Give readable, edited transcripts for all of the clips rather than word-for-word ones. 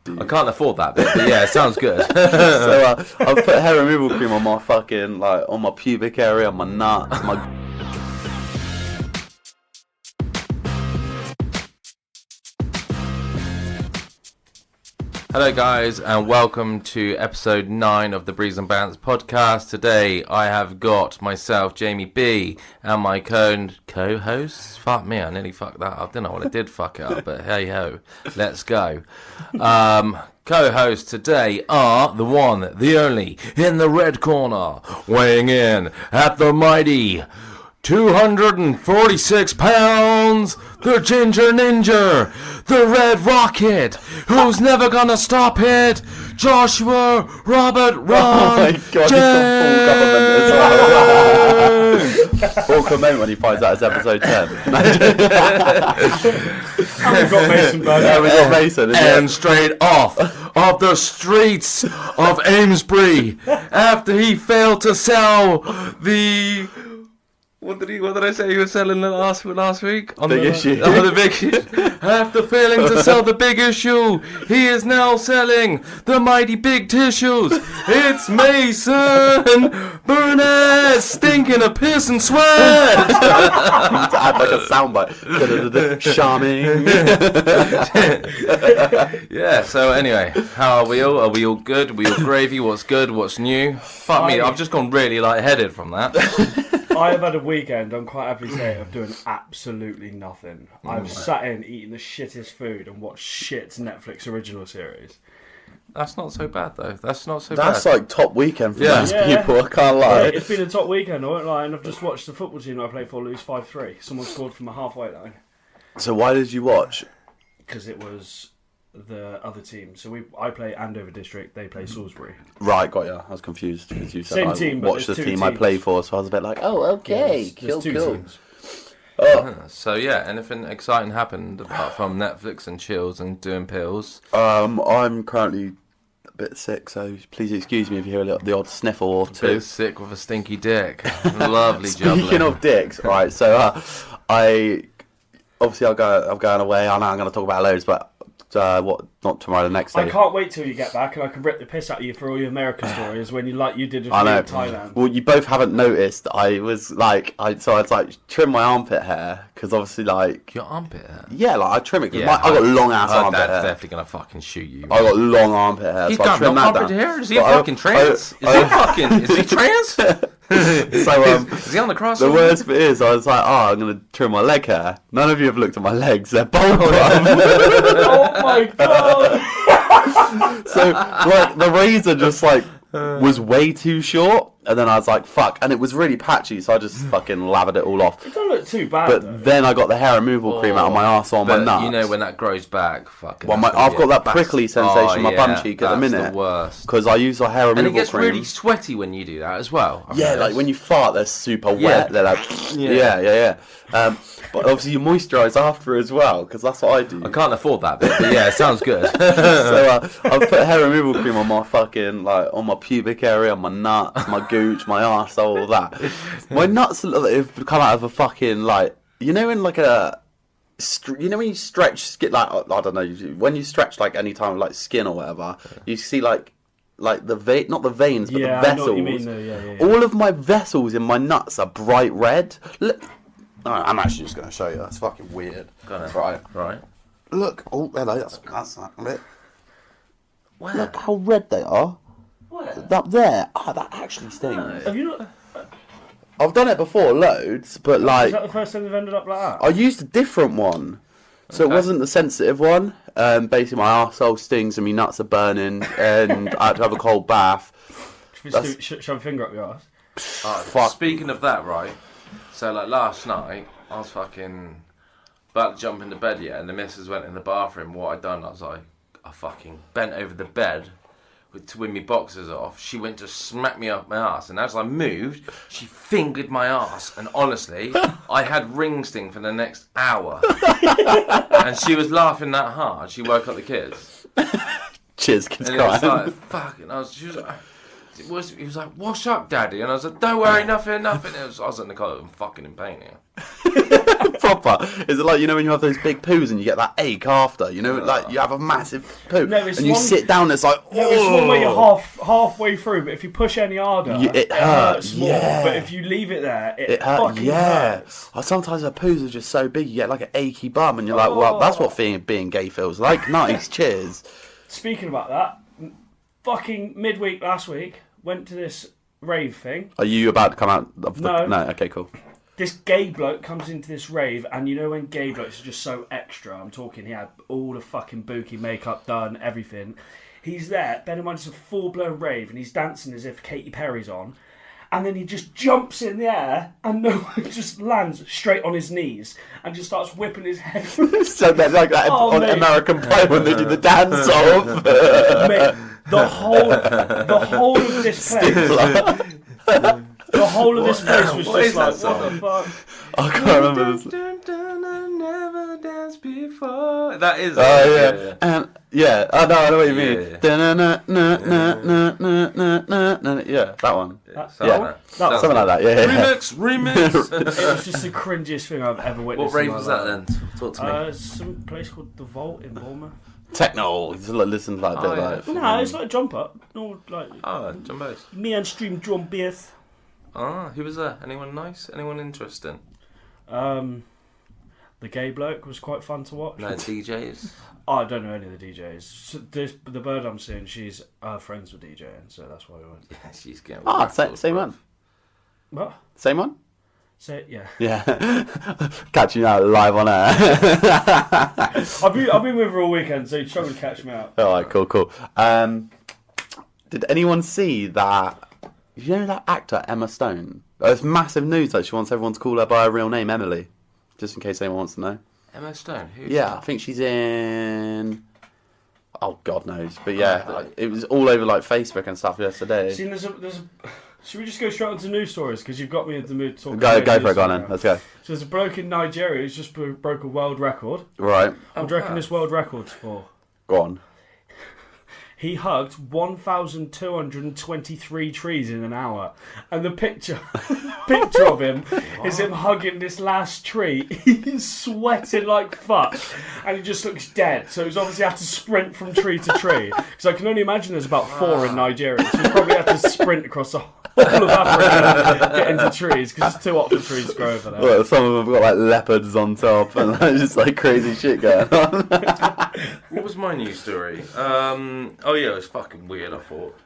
I can't afford that bit, but yeah, it sounds good. So I've put hair removal cream on my fucking, like, on my pubic area, my nuts, my... Hello guys, and welcome to episode 9 of the Breeze and Bants podcast. Today I have got myself, Jamie B, and my co-hosts. Fuck me, I nearly fucked that up. Didn't know what I did fuck it up, but hey ho, let's go. Co-hosts today are the one, the only, in the red corner, weighing in at the mighty 246 pounds, the Ginger Ninja, the Red Rocket, who's never gonna stop it, Joshua Robert Ron. Oh my god, he's got full government as well. Full comment when he finds out it's episode 10. And we've got Mason back. Yeah, we got Mason. And straight off of the streets of Amesbury, after he failed to sell the... What did I say he was selling last week? On Big issue. Oh, the big issue. After failing to sell the big issue, he is now selling the mighty big tissues. It's Mason Burnett, stinking of piss and sweat. To add like a soundbite. Charming. Yeah, so anyway, how are we all? Are we all good? Are we all gravy? What's good? What's new? Fuck me, I've just gone really lightheaded from that. I have had a weekend, I'm quite happy to say, of doing absolutely nothing. I've sat in eating the shittest food and watched shit Netflix original series. That's not so bad though. That's not so bad. That's like top weekend for Yeah. most people, I can't lie. Yeah, it's been a top weekend, I won't lie, and I've just watched the football team that I play for lose 5-3. Someone scored from a halfway line. So why did you watch? Because it was the other team. So I play Andover District, they play Salisbury. Right, got you. I was confused because you said Same I team, but watched the there's two team I teams. play for, so I was a bit like, oh, okay, There's two cool. teams. Oh, So yeah, anything exciting happened apart from Netflix and chills and doing pills? I'm currently a bit sick, so please excuse me if you hear the odd sniffle or two. Bit sick with a stinky dick. Lovely Speaking jubbling. of dicks, right? So I'm going away. I know I'm going to talk about loads, but not tomorrow, the next day. I can't wait till you get back and I can rip the piss out of you for all your American stories when you did I know. in Thailand. Well, you both haven't noticed. I was like, I trim my armpit hair because obviously, like, Your armpit hair. yeah, like I trim it because Yeah, I got long ass Oh, armpit Dad's hair. definitely gonna fucking shoot you. I got long armpit hair. He's so I got trim no that armpit down. hair. Is he But fucking trans? Is he trans? So Is he on the cross? the worst bit is, I was like, oh, I'm gonna trim my leg hair. None of you have looked at my legs; they're bald. Oh my god! So like the razor just like was way too short, and then I was like, fuck, and it was really patchy, so I just fucking lathered it all off. It don't look too bad But though. then I got the hair removal cream out of my arse on my But nuts. you know when that grows back, fucking. Well, that's gonna I've be got a that bastard. prickly sensation in my bum cheek at the minute. That's the worst. Because I use the hair removal And it gets cream. really sweaty when you do that as well. I've Yeah, noticed. like when you fart, they're super Yeah. wet. They're like, yeah. But obviously you moisturise after as well, because that's what I do. I can't afford that bit, but yeah, it sounds good. So I've put hair removal cream on my fucking, like, on my pubic area, my nuts, my gooch, my arsehole, all that. My nuts look like they've come out of a fucking, like, you know, in like a, you know when you stretch skin, like, I don't know, when you stretch like any time like skin or whatever, you see like the not the veins, but Yeah, the I know vessels. what you mean though, yeah. All of my vessels in my nuts are bright red. Look. Alright, I'm actually just going to show you. That's fucking weird. Right. Look. Oh, hello. That's that bit. Where? Look how red they are. Where? Up there. Ah, that actually stings. Have you not? I've done it before, loads, but like Is that the first time they've ended up like that? I used a different one, so it wasn't the sensitive one. Basically, my arsehole stings and my nuts are burning, and I had to have a cold bath. Shove a finger up your ass. Fuck. Speaking of that, right? So like last night, I was fucking about to jump into bed, yeah, and the missus went in the bathroom. What I'd done, I was like, I fucking bent over the bed with my boxers off. She went to smack me up my ass, and as I moved, she fingered my ass. And honestly, I had ring sting for the next hour. And she was laughing that hard. She woke up the kids. Cheers, kids And it was crying. like, fucking, she was like, he was like, "What's up, Daddy?" And I was like, "Don't worry, nothing." I was in the car, I'm fucking in pain here. Proper. Is it like, you know, when you have those big poos and you get that ache after? You know, like you have a massive poo and you sit down. It's like, no, it's one where you're halfway through, but if you push any harder, it hurts more. Yeah. But if you leave it there, it hurts. fucking hurts. Sometimes the poos are just so big, you get like an achy bum, and you're like, well, that's what being gay feels like. Nice, cheers. Speaking about that, fucking midweek last week, went to this rave thing. Are you about to come out of the... No. Okay, cool. This gay bloke comes into this rave, and you know when gay blokes are just so extra, I'm talking, he had all the fucking bookie makeup done, everything. He's there, bear in mind it's a full-blown rave, and he's dancing as if Katy Perry's on, and then he just jumps in the air, and no one just lands straight on his knees, and just starts whipping his head. So that, like that on mate. American Pie when they do the dance off. Mate, the whole of this place... The whole of this place was just like, what the fuck? I can't remember this. Never danced before. That is. Yeah. And yeah, I know what you mean. Yeah, that one. Something like that. Yeah. Remix. It was just the cringiest thing I've ever witnessed. What rave was that then? Talk to me. Some place called The Vault in Bournemouth. Techno. Just like listen like that. No, it's like a jump up. No, like. Jump bass. Mainstream drum bass. Who was there? Anyone nice? Anyone interesting? The gay bloke was quite fun to watch. No DJs. I don't know any of the DJs. So the bird I'm seeing, she's friends with DJing, so that's why we went. Yeah, she's getting. Same one. What? Same one. So yeah. Yeah. Catch you out live on air. I've been with her all weekend, so you're trying to catch me out. Alright, cool. Did anyone see that? You know that actor Emma Stone? It's massive news that she wants everyone to call her by her real name, Emily. Just in case anyone wants to know. Emma Stone? Who's yeah, that? I think she's in... Oh, God knows. But yeah, it was all over like Facebook and stuff yesterday. See, there's a... Should we just go straight on to news stories? Because you've got me in the mood to talk about Go for it, go on then. Let's go. So there's a bloke in Nigeria who's just broke a world record. Right. What do you reckon this world record's for? Go on. He hugged 1,223 trees in an hour. And the picture of him is him hugging this last tree. He's sweating like fuck. And he just looks dead. So he's obviously had to sprint from tree to tree. Because I can only imagine there's about 4 in Nigeria. So he probably had to sprint across the whole of Africa to get into trees. Because it's too hot for trees to grow over there. Well, some of them have got like leopards on top. And just like crazy shit going on. What was my news story? Oh yeah, it was fucking weird, I thought.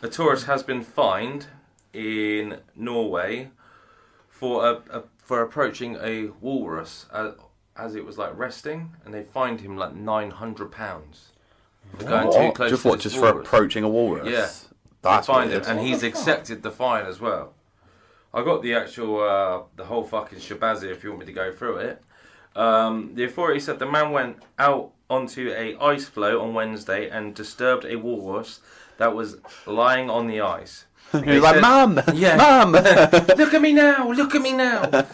A tourist has been fined in Norway for approaching a walrus as it was like resting, and they fined him like £900 for going too close to just for approaching a walrus? Yeah. That's fined him, and he's accepted the fine as well. I got the actual, the whole fucking shabazzy if you want me to go through it. The authority said the man went out onto a ice floe on Wednesday and disturbed a walrus that was lying on the ice. He's like, Mum! Yeah. Mum! Look at me now! Look at me now!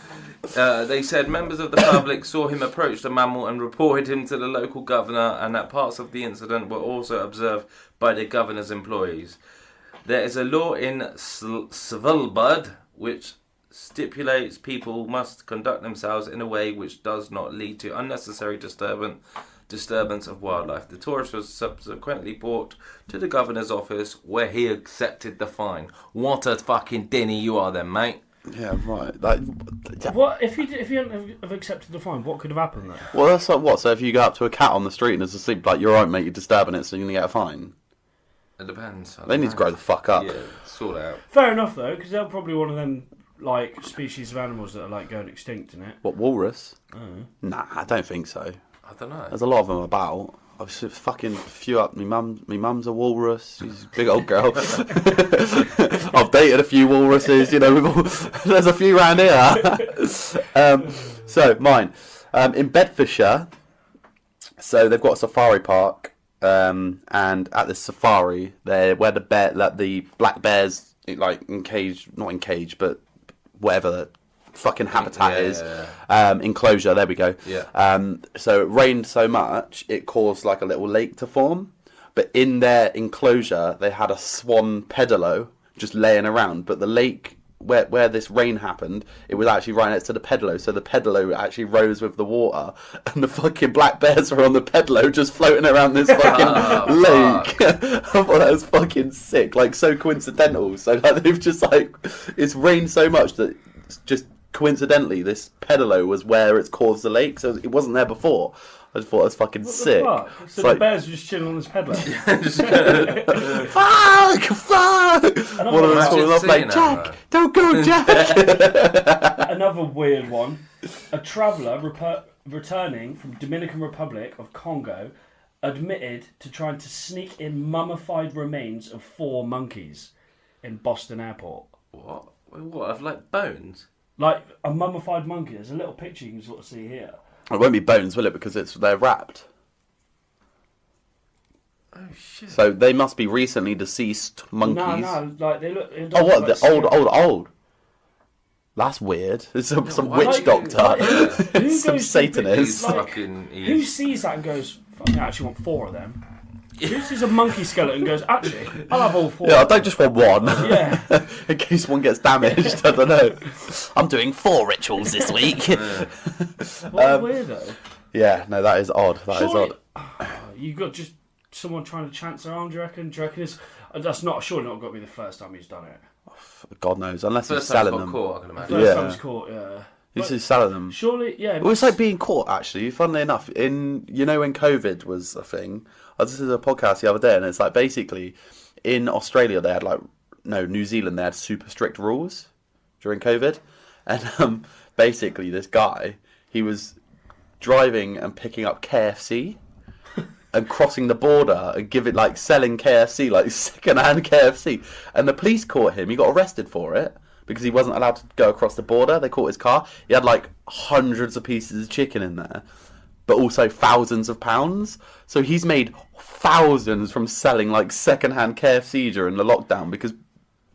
They said members of the public saw him approach the mammal and reported him to the local governor, and that parts of the incident were also observed by the governor's employees. There is a law in Svalbard which stipulates people must conduct themselves in a way which does not lead to unnecessary disturbance of wildlife. The tourist was subsequently brought to the governor's office where he accepted the fine. What a fucking dinny you are then, mate. Yeah, right. Like, what if he hadn't have accepted the fine? What could have happened there? Well, that's like what? So if you go up to a cat on the street and it's asleep, like, you're right, mate, you're disturbing it, so you're going to get a fine? It depends. They need to grow the fuck up. Yeah, sort it out. Fair enough, though, because they're probably one of them like species of animals that are like going extinct, isn't it? What, walrus? Nah, I don't think so. I don't know. There's a lot of them about. I've fucking few up. My mum's a walrus. She's a big old girl. I've dated a few walruses. You know, there's a few around here. So mine in Bedfordshire. So they've got a safari park, and at the safari, where the black bears like not in cage, but whatever the fucking habitat is. Enclosure, there we go. Yeah. So it rained so much it caused like a little lake to form, but in their enclosure they had a swan pedalo just laying around. But the lake where this rain happened, it was actually right next to the pedalo, so the pedalo actually rose with the water, and the fucking black bears were on the pedalo just floating around this fucking lake. I thought that was fucking sick, like so coincidental. So like they've just like, it's rained so much that just coincidentally this pedalo was where it's caused the lake, so it wasn't there before. I just thought it was fucking sick. Fuck? So the bears were just chilling on this pedalo. Fuck! One of them falling off like, Jack, don't go, Jack! Another weird one. A traveller returning from Dominican Republic of Congo admitted to trying to sneak in mummified remains of 4 monkeys in Boston Airport. What? What, of like bones? Like a mummified monkey. There's a little picture you can sort of see here. It won't be bones, will it? Because they're wrapped. Oh shit! So they must be recently deceased monkeys. No, like they look. Oh, what? The old. That's weird. There's some witch doctor, some Satanist. Who sees that and goes, "Fuck, I actually want 4 of them." Who sees a monkey skeleton and goes, "Actually, I'll have all 4." Yeah, I don't just want one. Yeah. In case one gets damaged. I don't know. I'm doing 4 rituals this week. What a weirdo. Yeah, no, that is odd. That Surely, is odd. You got just someone trying to chance their arm, do you reckon? Do you reckon that's surely not got to be the first time he's done it? God knows, unless he's First time selling got them. caught, I can imagine. First Yeah. time he's caught, yeah. He's selling them. Surely, yeah. Well, it's like being caught, actually. Funnily enough, when COVID was a thing, I was listening to a podcast the other day, and it's like basically in Australia they had New Zealand, they had super strict rules during COVID, and basically this guy, he was driving and picking up KFC and crossing the border and selling KFC, like second-hand KFC, and the police caught him. He got arrested for it. Because he wasn't allowed to go across the border. They caught his car. He had like hundreds of pieces of chicken in there, but also thousands of pounds. So he's made thousands from selling like second-hand KFC during the lockdown because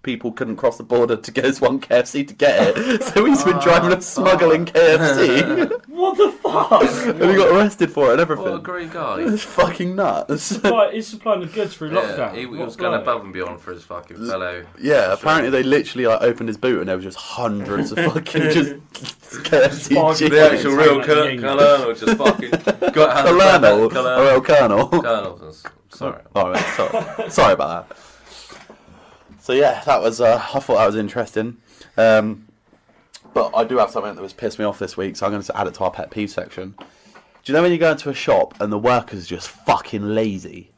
people couldn't cross the border to get his one KFC to get it. So he's been driving and smuggling KFC. What the fuck? And he got arrested for it and everything. What a great guy. It's fucking nuts. He's supplying the goods through lockdown. He was going above and beyond for his fucking fellow. Yeah, apparently they literally opened his boot and there was just hundreds of fucking just KFC chicken. The actual real Colonel just fucking got out of Colonel. Sorry. Alright, sorry about that. So yeah, that was. I thought that was interesting. But I do have something that was pissed me off this week, so I'm going to add it to our pet peeve section. Do you know when you go into a shop and the workers just fucking lazy?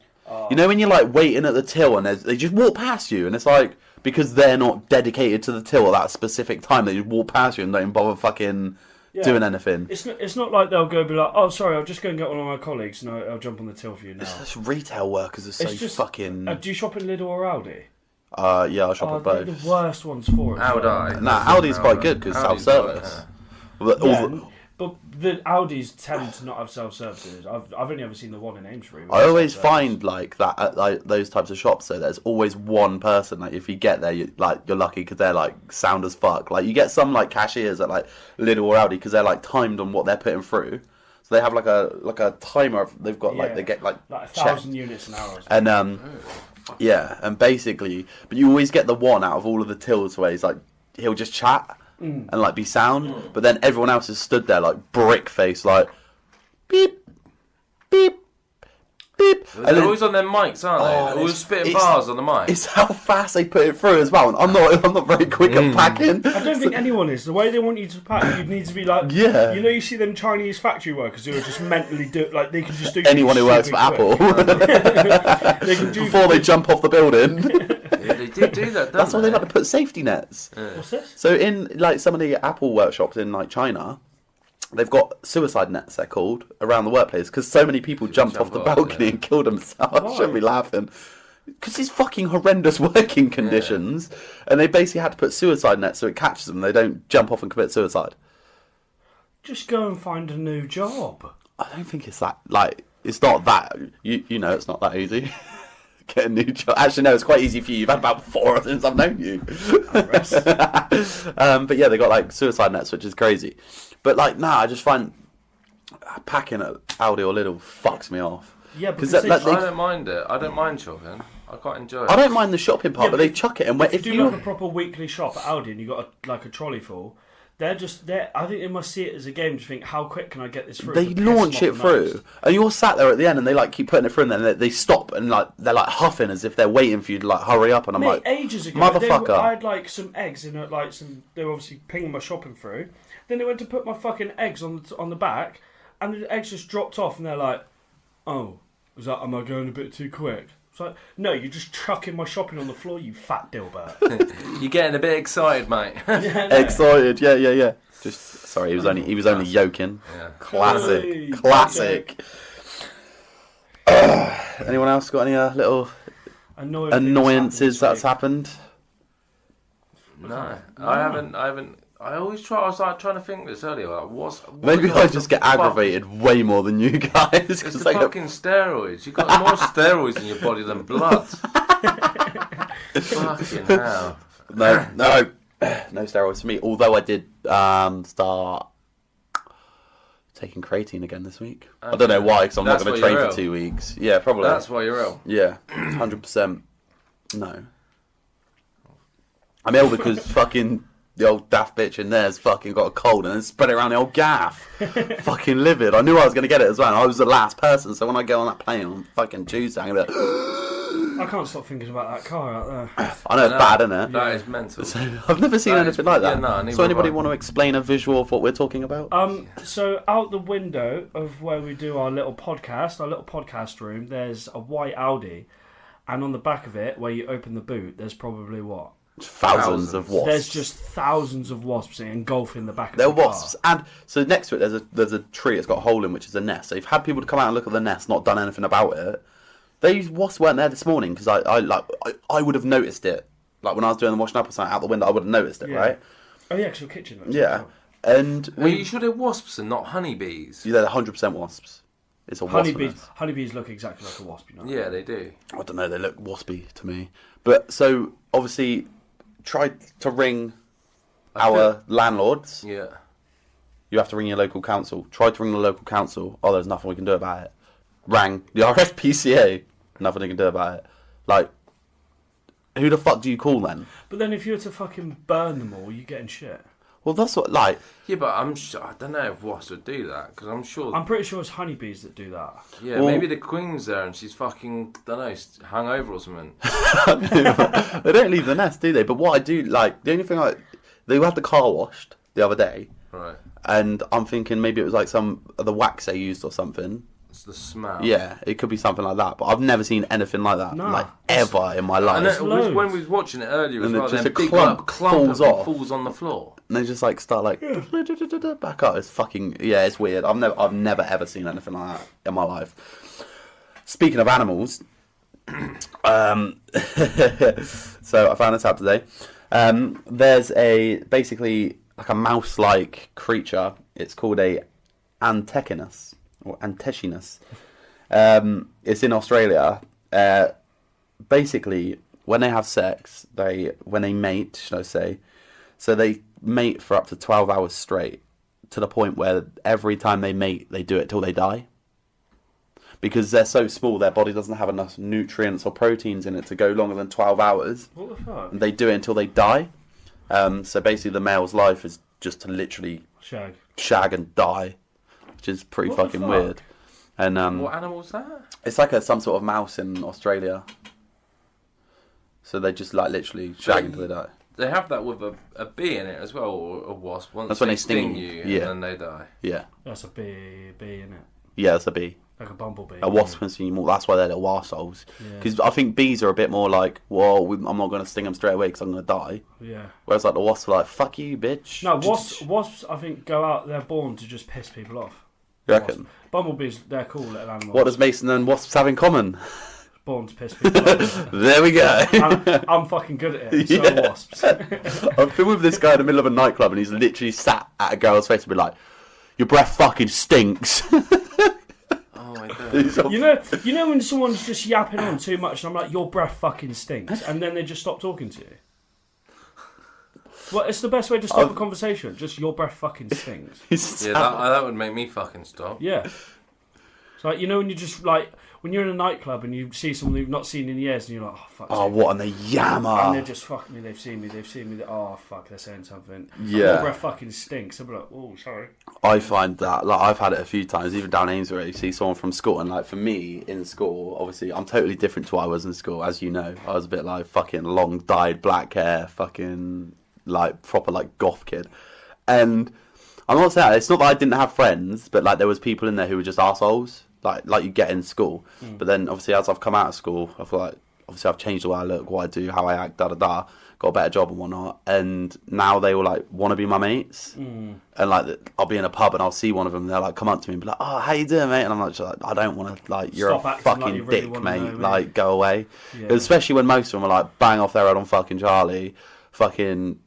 You know when you're like waiting at the till and they just walk past you, and it's like because they're not dedicated to the till at that specific time, they just walk past you and don't bother fucking doing anything. It's not like they'll go be like, "Oh, sorry, I'll just go and get one of my colleagues. No, I'll jump on the till for you now." It's retail workers are so fucking. Do you shop in Lidl or Aldi? Yeah, I shop at they're both. the worst ones for it. Aldi. Nah, Aldi's quite good because self-service. But the Audis tend to not have self-services. I've only ever seen the one in Amesbury. I always find like that at like those types of shops. So there's always one person. Like if you get there, you're lucky because they're like sound as fuck. Like you get some like cashiers at like Lidl or Aldi because they're like timed on what they're putting through. So they have like a timer. They've got they get like 1,000 units an hour. And yeah, and basically, but you always get the one out of all of the tills where he'll just chat and like be sound, but then everyone else is stood there like brick face, like beep, beep, beep. They're always on their mics, aren't they? They're always spitting bars on the mic. It's how fast they put it through as well. And I'm not very quick at packing. I don't think anyone is. The way they want you to pack, you need to be like, you see them Chinese factory workers who are just mentally they can just do anyone who works for Apple before they jump off the building. Yeah, they do that. That's why they like to put safety nets. What's this? So in like some of the Apple workshops in like China, they've got suicide nets, they're called, around the workplace because so many people jumped off the balcony and killed themselves. I shouldn't be laughing. Because it's fucking horrendous working conditions, and they basically had to put suicide nets so it catches them. They don't jump off and commit suicide. Just go and find a new job. I don't think it's that it's not that you know it's not that easy. Get a new job. Actually, no, it's quite easy for you. You've had about 4 since I've known you. But yeah, they got like suicide nets, which is crazy. But I just find packing at Aldi or Lidl fucks me off. Yeah, because that, like, I don't mind it. I don't mind shopping. I quite enjoy it. I don't mind the shopping part, Yeah, but they chuck it. And if you do like a proper weekly shop at Aldi and you got a trolley full, I think they must see it as a game to think, how quick can I get this through? they launch it through, and you're sat there at the end, and they like keep putting it through, and then they stop and like they're like huffing as if they're waiting for you to like hurry up. And I'm like, ages ago, motherfucker! I had like some eggs in it, like some. They were obviously pinging my shopping through. Then they went to put my fucking eggs on the back, and the eggs just dropped off, and they're like, "Oh, am I going a bit too quick?" It's like, no, you're just chucking my shopping on the floor, you fat dilbert. You're getting a bit excited, mate. Yeah, no. Excited, yeah. Just sorry, he was only yoking. Yeah. Classic. Anyone else got any little annoyances that's happened? No, I haven't. I always try. I was like trying to think this earlier. Like, Maybe I just get aggravated way more than you guys. It's the fucking steroids. You've got more steroids in your body than blood. Fucking hell. No steroids for me. Although I did start taking creatine again this week. Okay. I don't know why, because I'm not going to train for 2 weeks. Yeah, probably. That's why you're ill. Yeah, 100%. No. I'm ill because fucking the old daft bitch in there's fucking got a cold and then spread it around the old gaff. Fucking livid. I knew I was going to get it as well. I was the last person, so when I go on that plane on fucking Tuesday, I'm going to be like, I can't stop thinking about that car out there. I know it's bad, isn't it? That is mental. So, I've never seen anything like that. Yeah, no, so anybody want to explain a visual of what we're talking about? So out the window of where we do our little podcast room, there's a white Audi, and on the back of it, where you open the boot, there's probably what? Thousands of wasps. There's just thousands of wasps engulfing the back of the car. They're wasps. And so next to it, there's a tree. It's got a hole in, which is a nest. So you've had people to come out and look at the nest, not done anything about it. These wasps weren't there this morning because I would have noticed it. Like when I was doing the washing up or something out the window, I would have noticed it, right? Oh yeah, because your kitchen. Yeah. And are you sure they're wasps and not honeybees? Yeah, they're 100% wasps. It's a wasp. Honeybees look exactly like a wasp, you know? Yeah, they do. I don't know, they look waspy to me. But so obviously tried to ring our landlords. Yeah. You have to ring your local council. Tried to ring the local council. Oh, there's nothing we can do about it. Rang the RSPCA. Nothing they can do about it. Like, who the fuck do you call then? But then if you were to fucking burn them all, you're getting shit. Well, that's what, like... Yeah, but I don't know if wasps would do that, because I'm sure... I'm pretty sure it's honeybees that do that. Yeah, well, maybe the queen's there and she's fucking, don't know, hungover or something. They don't leave the nest, do they? But what I do, like, the only thing they had the car washed the other day. Right. And I'm thinking maybe it was like some of the wax they used or something. It's the smell. Yeah, it could be something like that. But I've never seen anything like that, like, ever in my life. And it when we was watching it earlier as well, just then a big clump falls off. Falls on the floor. And they just like start like back up. It's fucking it's weird. I've never ever seen anything like that in my life. Speaking of animals, so I found this out today. There's basically like a mouse-like creature. It's called a antechinus or antechinus. It's in Australia. Basically, when they have sex, when they mate, should I say? So they mate for up to 12 hours straight, to the point where every time they mate, they do it till they die. Because they're so small, their body doesn't have enough nutrients or proteins in it to go longer than 12 hours. What the fuck? And they do it until they die. So basically the male's life is just to literally shag and die, which is pretty fucking weird. And what animal's that? It's like some sort of mouse in Australia. So they just like literally shag until they die. They have that with a bee in it as well, or a wasp. Once that's when they sting you, yeah. And then they die. Yeah. That's a bee, isn't it? Yeah, that's a bee. Like a bumblebee. A wasp can sting you more. That's why they're little arseholes. Because I think bees are a bit more like, well, I'm not going to sting them straight away because I'm going to die. Yeah. Whereas like the wasps are like, fuck you, bitch. No, wasps I think go out, they're born to just piss people off. You reckon? Bumblebees, they're cool little animals. What does Mason and wasps have in common? Born to piss people off. There we go. I'm fucking good at it. So are wasps. I've been with this guy in the middle of a nightclub and he's literally sat at a girl's face and be like, your breath fucking stinks. Oh my god. You know when someone's just yapping on too much and I'm like, your breath fucking stinks, and then they just stop talking to you? Well, it's the best way to stop a conversation. Just your breath fucking stinks. Yeah, that would make me fucking stop. Yeah. It's like, you know when you just like, when you're in a nightclub and you see someone you've not seen in years, and you're like, oh fuck. Oh, what, and they yammer. And they're just, fuck me, they've seen me. Oh fuck, they're saying something. Yeah. My breath fucking stinks. I'll be like, oh, sorry. I find that, like, I've had it a few times, even down Amesbury, you see someone from school, and, like, for me, in school, obviously, I'm totally different to what I was in school, as you know. I was a bit, like, fucking long, dyed black hair, fucking, like, proper, like, goth kid. And I'm not saying, it's not that I didn't have friends, but, like, there was people in there who were just arseholes, like you get in school. But then, obviously, as I've come out of school, I feel like, obviously, I've changed the way I look, what I do, how I act, da-da-da, got a better job and whatnot, and now they all, like, want to be my mates. And, like, I'll be in a pub and I'll see one of them, and they'll, like, come up to me and be like, oh, how you doing, mate? And I'm like, I don't want to, like, you're Stop a acting fucking like you really dick, wanna mate. know, Like, go away. Yeah. Especially when most of them are, like, bang off their head on fucking Charlie, fucking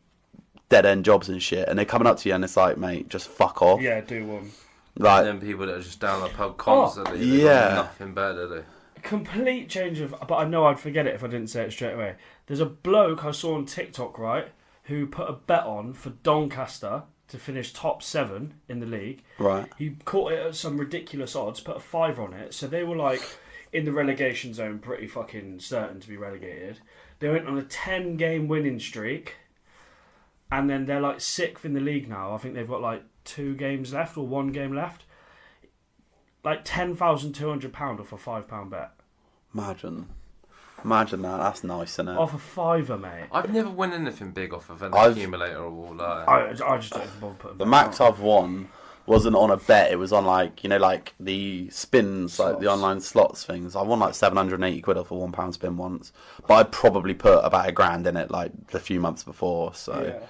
dead-end jobs and shit, and they're coming up to you and it's like, mate, just fuck off. Yeah, do one. Like, And then people that are just down the pub constantly. yeah. They've got nothing better, do they? Complete change of, but I know I'd forget it if I didn't say it straight away. There's a bloke I saw on TikTok, right, who put a bet on for Doncaster to finish top 7 in the league. Right. He caught it at some ridiculous odds, put a fiver on it, so they were like in the relegation zone, pretty fucking certain to be relegated. They went on a 10-game winning streak, and then they're like 6th in the league now. I think they've got like 2 games left or 1 game left. Like £10,200 off a £5 bet. Imagine that. That's nice, isn't it? Off a fiver, mate. I've never won anything big off of an I've- accumulator or like. I just don't even bother putting The bet max on. I've won wasn't on a bet. It was on, like, you know, like the spins, like the Slots. online slots things. I won like 780 quid off a £1 spin once, but I probably put about £1,000 in it like a few months before. So Yeah.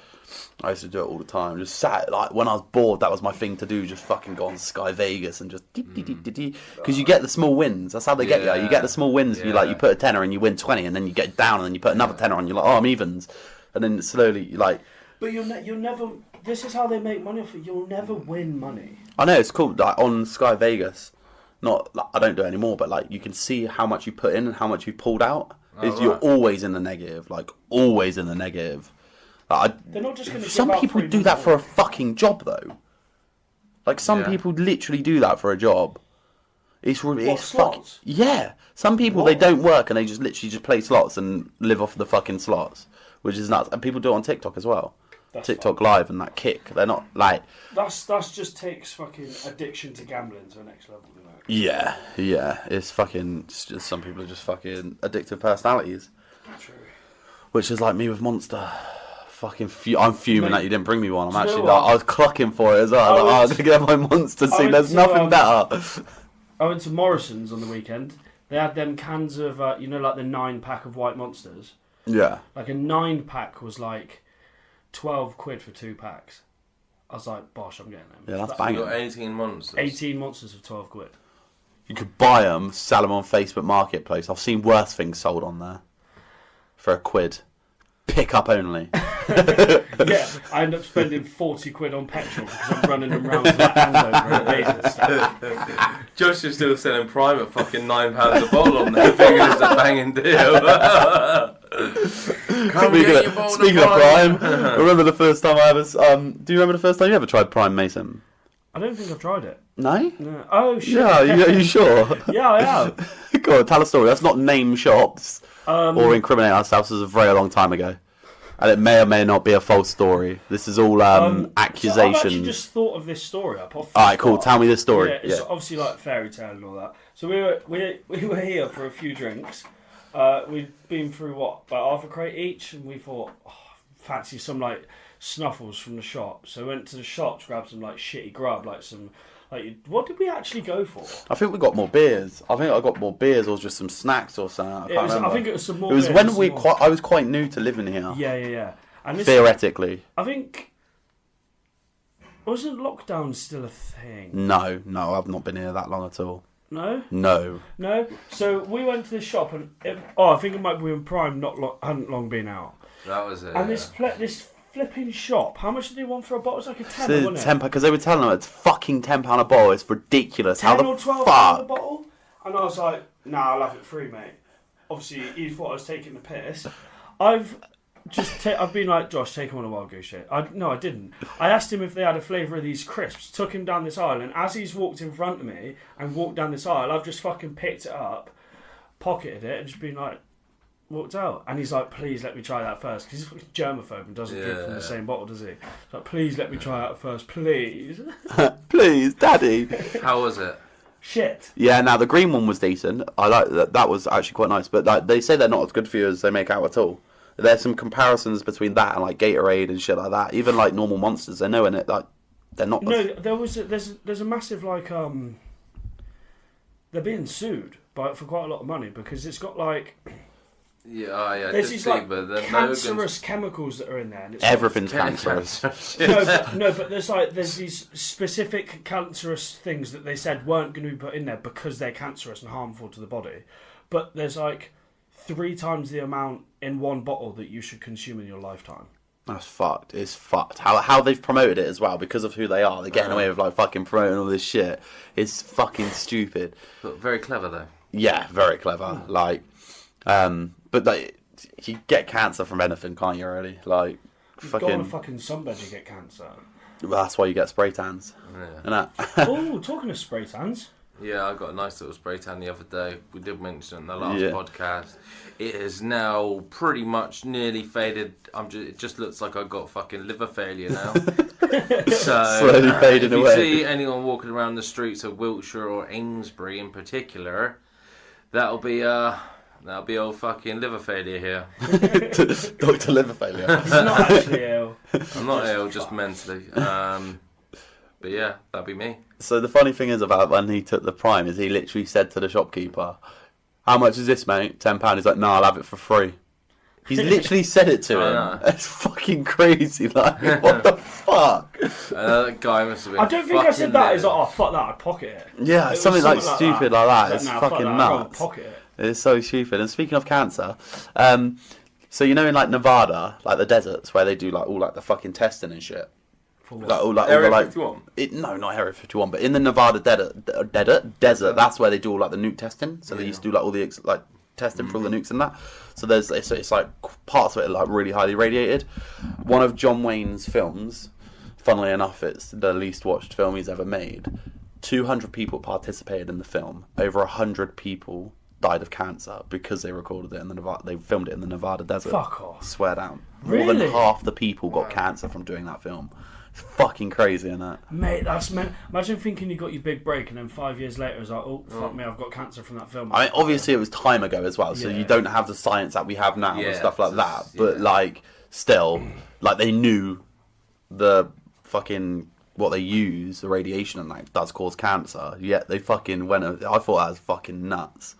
I used to do it all the time. Just sat, like, when I was bored, that was my thing to do. Just fucking go on Sky Vegas and just because you get the small wins. That's how they get you. You get the small wins. You, like, you put a tenner and you win 20, and then you get down and then you put another tenner on. You're like, oh, I'm evens, and then slowly you like. But you'll never. This is how they make money off it. You'll never win money. I know it's cool. Like on Sky Vegas, not like, I don't do it anymore, but like you can see how much you put in and how much you pulled out. You're always in the negative, like always in the negative. They're not just going to. Some people do that for a fucking job, though. Like some people literally do that for a job. It's fucking slots? yeah. Some people they don't work and they just literally just play slots and live off the fucking slots, which is nuts. And people do it on TikTok as well. That's TikTok Live and that Kick. They're not like That's just takes fucking addiction to gambling to the next level, you know. yeah. It's fucking. It's just some people are just fucking addictive personalities. True. Which is like me with Monster. Fucking I'm fuming Mate, that you didn't bring me one. I'm do you actually know like, what? I was clucking for it as well. I was like, I'm gonna get my Monster I scene. went There's to, nothing better. I went to Morrison's on the weekend. They had them cans of, you know, like the 9-pack of White Monsters. Yeah. Like a 9-pack was like 12 quid for 2 packs. I was like, bosh, I'm getting them. Yeah, that's You banging. got 18 months. 18 monsters for 12 quid. You could buy them, sell them on Facebook Marketplace. I've seen worse things sold on there for £1. Pick up only. Yeah, I end up spending 40 quid on petrol because I'm running them round to Andover and Basingstoke. Josh is still selling Prime at fucking £9 a bottle on there, figuring it's a banging deal. Speaking of Prime, remember the first time I was. Do you remember the first time you ever tried Prime, Mason? I don't think I've tried it. No? No. Oh, shit. Yeah, are you sure? Yeah, I have. Go on, tell a story. Let's not name shops or incriminate ourselves. This is a very long time ago. And it may or may not be a false story. This is all So I've accusations. actually just thought of this story up. Alright, cool. Tell me this story. Yeah, it's obviously like fairy tale and all that. So we were here for a few drinks. We'd been through about half a crate each, and we thought, fancy some like snuffles from the shop. So we went to the shop to grab some like shitty grub, like some. Like, what did we actually go for? I think we got more beers. I think I got more beers or just some snacks or something. I think it was some more. It was beers, when I was quite new to living here. Yeah. And this, Theoretically. I think. Wasn't lockdown still a thing? No, I've not been here that long at all. No. No. So we went to the shop and I think it might be when Prime hadn't long been out. That was it. And this flipping shop, how much did they want for a bottle? It was like a tenner, So wasn't it? because they were telling them it's fucking £10 a bottle. It's ridiculous. 10 How the or 12 fuck? a bottle? And I was like, nah, I'll have it free, mate. Obviously, he thought I was taking the piss. I've been like, Josh, take him on a wild goose chase. No, I didn't. I asked him if they had a flavour of these crisps, took him down this aisle, and as he's walked in front of me and walked down this aisle, I've just fucking picked it up, pocketed it, and just been like, walked out. And he's like, please let me try that first, because he's fucking germaphobe and doesn't drink from the same bottle, does he? He's like, please let me try that first, please. Please, Daddy. How was it? Shit. Yeah, now the green one was decent. I like that. That was actually quite nice. But like, they say they're not as good for you as they make out at all. There's some comparisons between that and like Gatorade and shit like that. Even like normal Monsters, they know in it like they're not. No, there's a massive like they're being sued for quite a lot of money because it's got like there's these like cancerous chemicals that are in there. And it's everything's cancerous. but there's these specific cancerous things that they said weren't going to be put in there because they're cancerous and harmful to the body. But there's like 3 times the amount in one bottle that you should consume in your lifetime. That's fucked. It's fucked. How they've promoted it as well because of who they are. They're getting away with like fucking promoting all this shit. It's fucking stupid. But very clever though. Yeah, very clever. Like, but like, you get cancer from anything, can't you? Really, like, Go on a fucking sunbed, you get cancer. Well, that's why you get spray tans. Yeah. Oh, talking of spray tans. Yeah, I got a nice little spray tan the other day. We did mention it in the last podcast. It is now pretty much nearly faded. It just looks like I got fucking liver failure now. So slowly fading away. If you see anyone walking around the streets of Wiltshire or Amesbury in particular, that'll be old fucking liver failure here. Dr. Liver Failure. He's not actually ill. I'm not ill, just mentally. But yeah, that'd be me. So the funny thing is about when he took the Prime is he literally said to the shopkeeper, "How much is this, mate? £10." He's like, "No, I'll have it for free." He's literally said it to him. It's fucking crazy. Like, what the fuck? That guy must have been. I don't think I said that. He's like, "Oh fuck that, I'd pocket it." Yeah, something like stupid like that. It's nah, fucking nuts. Pocket it. It's so stupid. And speaking of cancer, so you know in like Nevada, like the deserts where they do like all like the fucking testing and shit. Like, all, like, Area all the, like, 51? No, not Area 51, but in the Nevada desert, that's where they do all like the nuke testing. So they used to do like all the like testing for all the nukes and that. So it's like parts of it are like really highly radiated. One of John Wayne's films, funnily enough, it's the least watched film he's ever made. 200 people participated in the film. Over 100 people died of cancer because they recorded it in the Nevada. They filmed it in the Nevada desert. Fuck off. Swear down. Really? More than half the people got cancer from doing that film. It's fucking crazy, isn't it? Mate, imagine thinking you got your big break and then 5 years later it's like, oh, fuck me, I've got cancer from that film. I mean, obviously it was time ago as well, so you don't have the science that we have now and stuff like that. But, like, still, like, they knew the fucking, what they use, the radiation and that, does cause cancer. Yet they fucking went, I thought that was fucking nuts.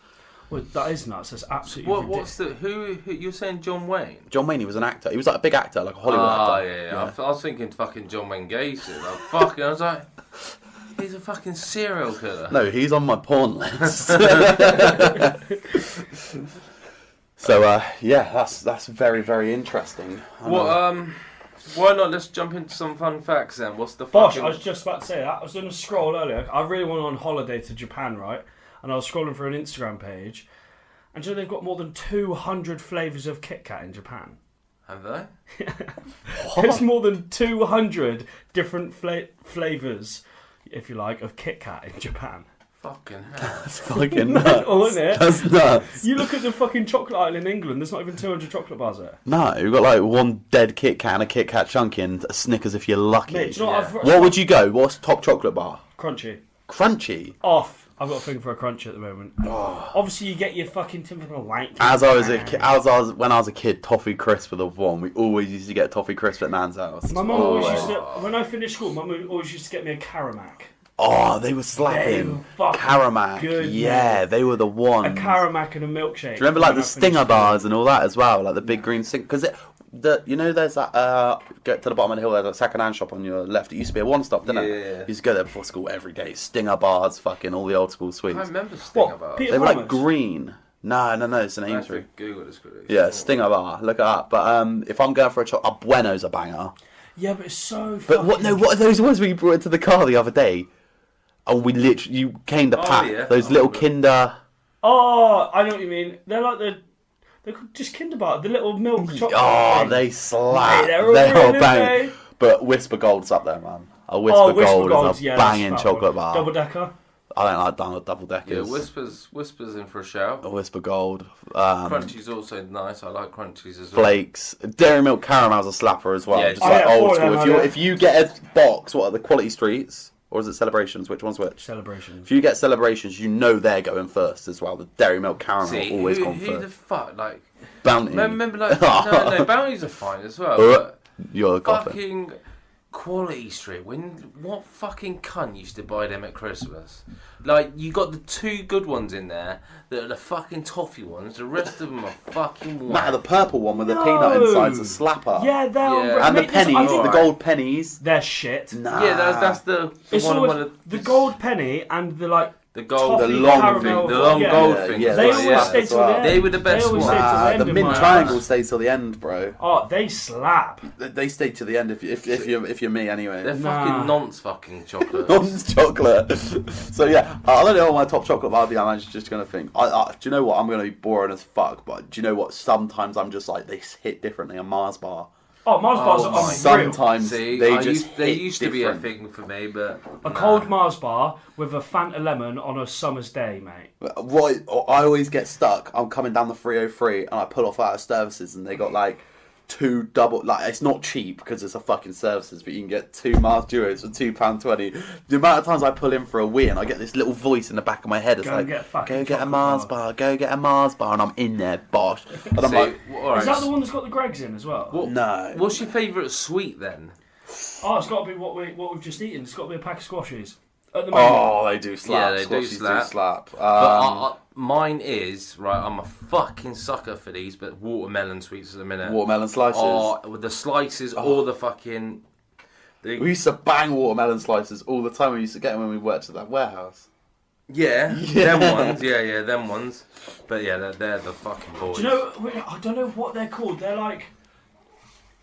Well, that is nuts. That's absolutely ridiculous. Who you're saying? John Wayne? John Wayne, he was an actor. He was like a big actor, like a Hollywood actor. Yeah. I was thinking fucking John Wayne Gacy. Like, I was like, he's a fucking serial killer. No, he's on my porn list. So, yeah, that's very, very interesting. Why not let's jump into some fun facts then? What's the Bosh, fucking... I was just about to say that. I was going to scroll earlier. I really went on holiday to Japan, right? And I was scrolling through an Instagram page, and so they've got more than 200 flavours of Kit Kat in Japan. Have they? There's more than 200 different flavours, if you like, of Kit Kat in Japan. Fucking hell. That's fucking nuts. Oh, isn't it? That's nuts. You look at the fucking chocolate aisle in England, there's not even 200 chocolate bars there. No, you've got like one dead Kit Kat and a Kit Kat chunky and a Snickers if you're lucky. Mate, do you know what would you go? What's top chocolate bar? Crunchy. Crunchy? Off. I've got a thing for a crunch at the moment. Oh. Obviously, you get your fucking typical white. When I was a kid, toffee crisp were the one. We always used to get toffee crisp at Nan's house. My mum always used to. When I finished school, my mum always used to get me a Caramac. Oh, they were slapping. Caramac. Good, yeah, mate. They were the one. A Caramac and a milkshake. Do you remember like the Stinger bars and all that as well, like the big green Stinger? Because you know, there's that, get to the bottom of the hill, there's a second-hand shop on your left. It used to be a one-stop, didn't it? Yeah. You used to go there before school every day. Stinger bars, fucking all the old school sweets. I remember Stinger bars. Peter They were Thomas? like green. No, it's an Amesbury. Google this. Yeah, Stinger bar. Look it up. But if I'm going for a Bueno's a banger. Yeah, but it's so. But what are those ones we brought into the car the other day? Oh, you came to pack those little Kinder. Oh, I know what you mean. They're They're called just Kinder Bar, the little milk chocolate. Oh, thing. they slap. Mate, They they're are really banging. big. But Whisper Gold's up there, man. A Whisper Gold is a yeah, banging that's fat chocolate one. bar. Double decker. I don't like double Yeah, deckers. Whispers in for a shout. A Whisper Gold. Crunchy's also nice. I like Crunchies as well. Flakes. Dairy Milk Caramel's a slapper as well. Yeah, just oh, like yeah, old four school. of them, If you get a box, what are the Quality Streets? Or is it Celebrations? Which one's which? Celebrations. If you get Celebrations, you know they're going first as well. The Dairy Milk Caramel See, always who gone the first. fuck, like... Bounty. Remember, like... no, bounties are fine as well, but... You're a goblin. Fucking Quality Street. What fucking cunt used to buy them at Christmas? Like, you got the 2 good ones in there that are the fucking toffee ones. The rest of them are fucking Matt, whack. the purple one with the peanut inside's a slapper. Yeah, they're Yeah. And the mate, pennies, I think the gold pennies. they're shit. Nah. Yeah, that's the It's one. always, One of the gold penny and the like. the gold, toffee the long caramel, thing, the long yeah. gold Yeah, thing. yeah, as They well, always yeah. stay till the end. They were the best They always ones. stay till the Nah, end the in mint my triangle house. stays till the end, bro. Oh, they slap. They stay to the end if you're me anyway. They're Nah. fucking nonce fucking chocolate. Non's chocolate. So yeah, I don't know what my top chocolate bar would be. I'm actually just gonna think. Do you know what? I'm gonna be boring as fuck. But do you know what? Sometimes I'm just like they hit differently. A Mars bar. Oh, Mars bars Oh are my unreal. Sometimes See, they they used to be a different. thing for me, but A cold Mars bar with a Fanta lemon on a summer's day, mate. What I always get stuck. I'm coming down the 303 and I pull off out of services and they got like 2 double. Like it's not cheap because it's a fucking services, but you can get 2 Mars Duos for £2.20. The amount of times I pull in for a wee and I get this little voice in the back of my head. It's Go like, get fucking go get a chocolate Mars bar. bar. Go get a Mars bar, and I'm in there, bosh. And I'm see, like, all right, Is that the one that's got the Greggs in as well? what, no. What's your favourite sweet then? Oh, it's got to be what we've just eaten. It's got to be a pack of squashes. At the moment. Oh, they do slap. Yeah, they do Squashies slap. But Mine is right. I'm a fucking sucker for these, but watermelon sweets at the minute. watermelon slices. Or with the slices, or the fucking. We used to bang watermelon slices all the time. We used to get them when we worked at that warehouse. Yeah, Yeah. them ones. Yeah, them ones. But yeah, they're the fucking boys. Do you know? I don't know what they're called. They're like,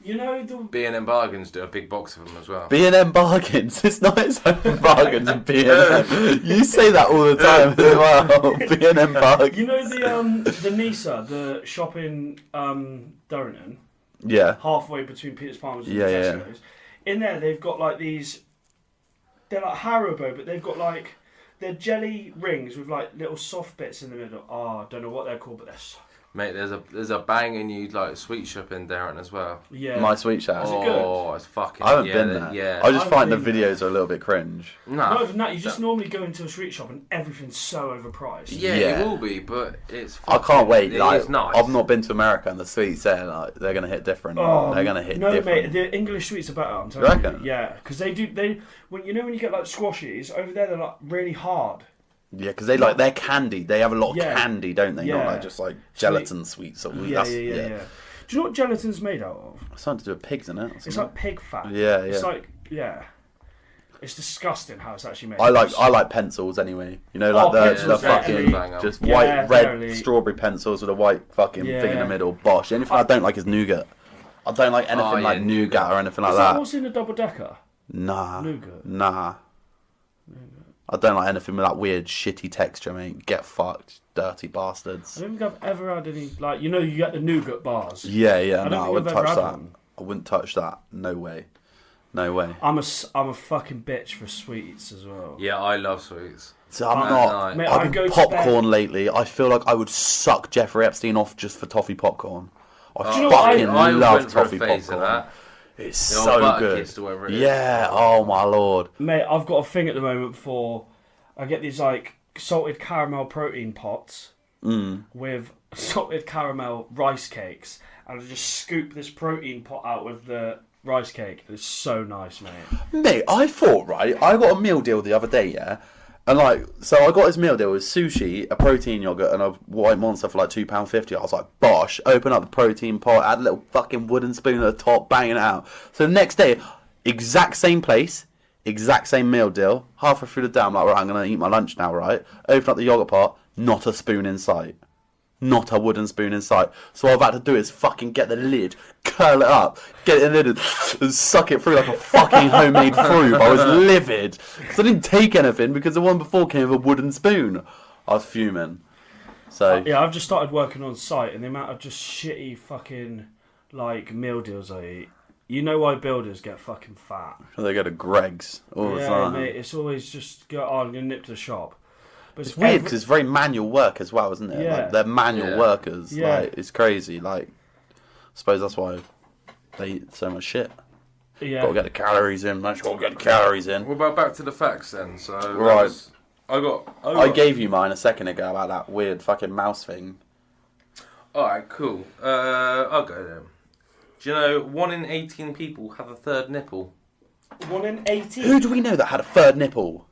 you know the. B&M Bargains do a big box of them as well. B&M bargains. It's not its own bargains in B&M. You say that all the time as well. B&M bargains. You know the Nisa, the shop in Durrington, Yeah. halfway between Peter's Palmer's and Yeah, yeah. Tesco's. In there, they've got like these. They're like Haribo, but they've got like they're jelly rings with like little soft bits in the middle. Oh, I don't know what they're called, but they're Mate, there's a banging new like sweet shop in Darren as well. yeah. My sweet chat. Is it good? Oh, it's fucking. I haven't yeah, been there. Yeah. I just I find the haven't been videos are a little bit cringe. Not Nah. even that, you just normally go into a sweet shop and everything's so overpriced. Yeah, Yeah. it will be, but it's. I can't wait. It Like, is nice. I've not been to America, and the sweets there, like, they're gonna hit different. Oh, they're gonna hit no, different. mate. The English sweets are better. I'm You telling you. reckon? Yeah, because they when you get like squashies over there, they're like really hard. Yeah, because they're candy. They have a lot of Yeah. candy, don't they? Not Yeah. like just like gelatin sweets. Or, Yeah. Do you know what gelatin's made out of? It's something to do with pigs, isn't it? It's like pig fat. Yeah, It's yeah. like it's disgusting how it's actually made. I like pencils anyway. You know, like Oh, the pencils, fucking yeah. just Yeah, white, red totally. strawberry pencils with a white fucking thing in Yeah. the middle. Bosh. The only thing I don't like is nougat. I don't like anything Oh, yeah, like nougat or anything like Is that that. what's in a double decker? Nah. Nougat? Nah. I don't like anything with that weird shitty texture, mate. Get fucked, dirty I bastards. don't think I've ever had any like you get the nougat bars. Yeah, I don't no, I think wouldn't I've ever touch had that. one. I wouldn't touch that. No way. No way. I'm a fucking bitch for sweets as well. Yeah, I love sweets. So I'm Oh, not. mate, I've I been go to popcorn bed- lately. I feel like I would suck Jeffrey Epstein off just for toffee popcorn. I Do you know what, fucking I love went for a toffee phase popcorn. of that. It's The old so butter good. kissed or whatever it is. Yeah. Oh my lord. Mate, I've got a thing at the moment for I get these like salted caramel protein pots with salted caramel rice cakes, and I just scoop this protein pot out with the rice cake. It's so nice, mate. Mate, I thought, right, I got a meal deal the other day, yeah? And, like, so I got this meal deal with sushi, a protein yogurt, and a white monster for, like, £2.50. I was like, bosh, open up the protein pot, add a little fucking wooden spoon at the top, bang it out. So the next day, exact same place, exact same meal deal, halfway through the day, I'm like, right, I'm going to eat my lunch now, right? Open up the yogurt pot, not a spoon in sight. Not a wooden spoon in sight. So all I've had to do is fucking get the lid, curl it up, get it in the lid, and suck it through like a fucking homemade fruit. I was livid. So I didn't take anything because the one before came with a wooden spoon. I was fuming. So yeah, I've just started working on site, and the amount of just shitty fucking like meal deals I eat. You know why builders get fucking fat? they go to Greg's all the Yeah, time. mate. It's always just go on. You nip to the shop. But It's weird because it's very manual work as well, isn't it? Yeah. Like, they're manual workers. Yeah. Like, it's crazy. Like, I suppose that's why they eat so much shit. Yeah. Got to get the calories in. Make sure to get the calories in. What about back to the facts then? So Right. I gave you mine a second ago about that weird fucking mouse thing. Alright, cool. I'll go then. Do you know 1 in 18 people have a third nipple? 1 in 18. Who do we know that had a third nipple?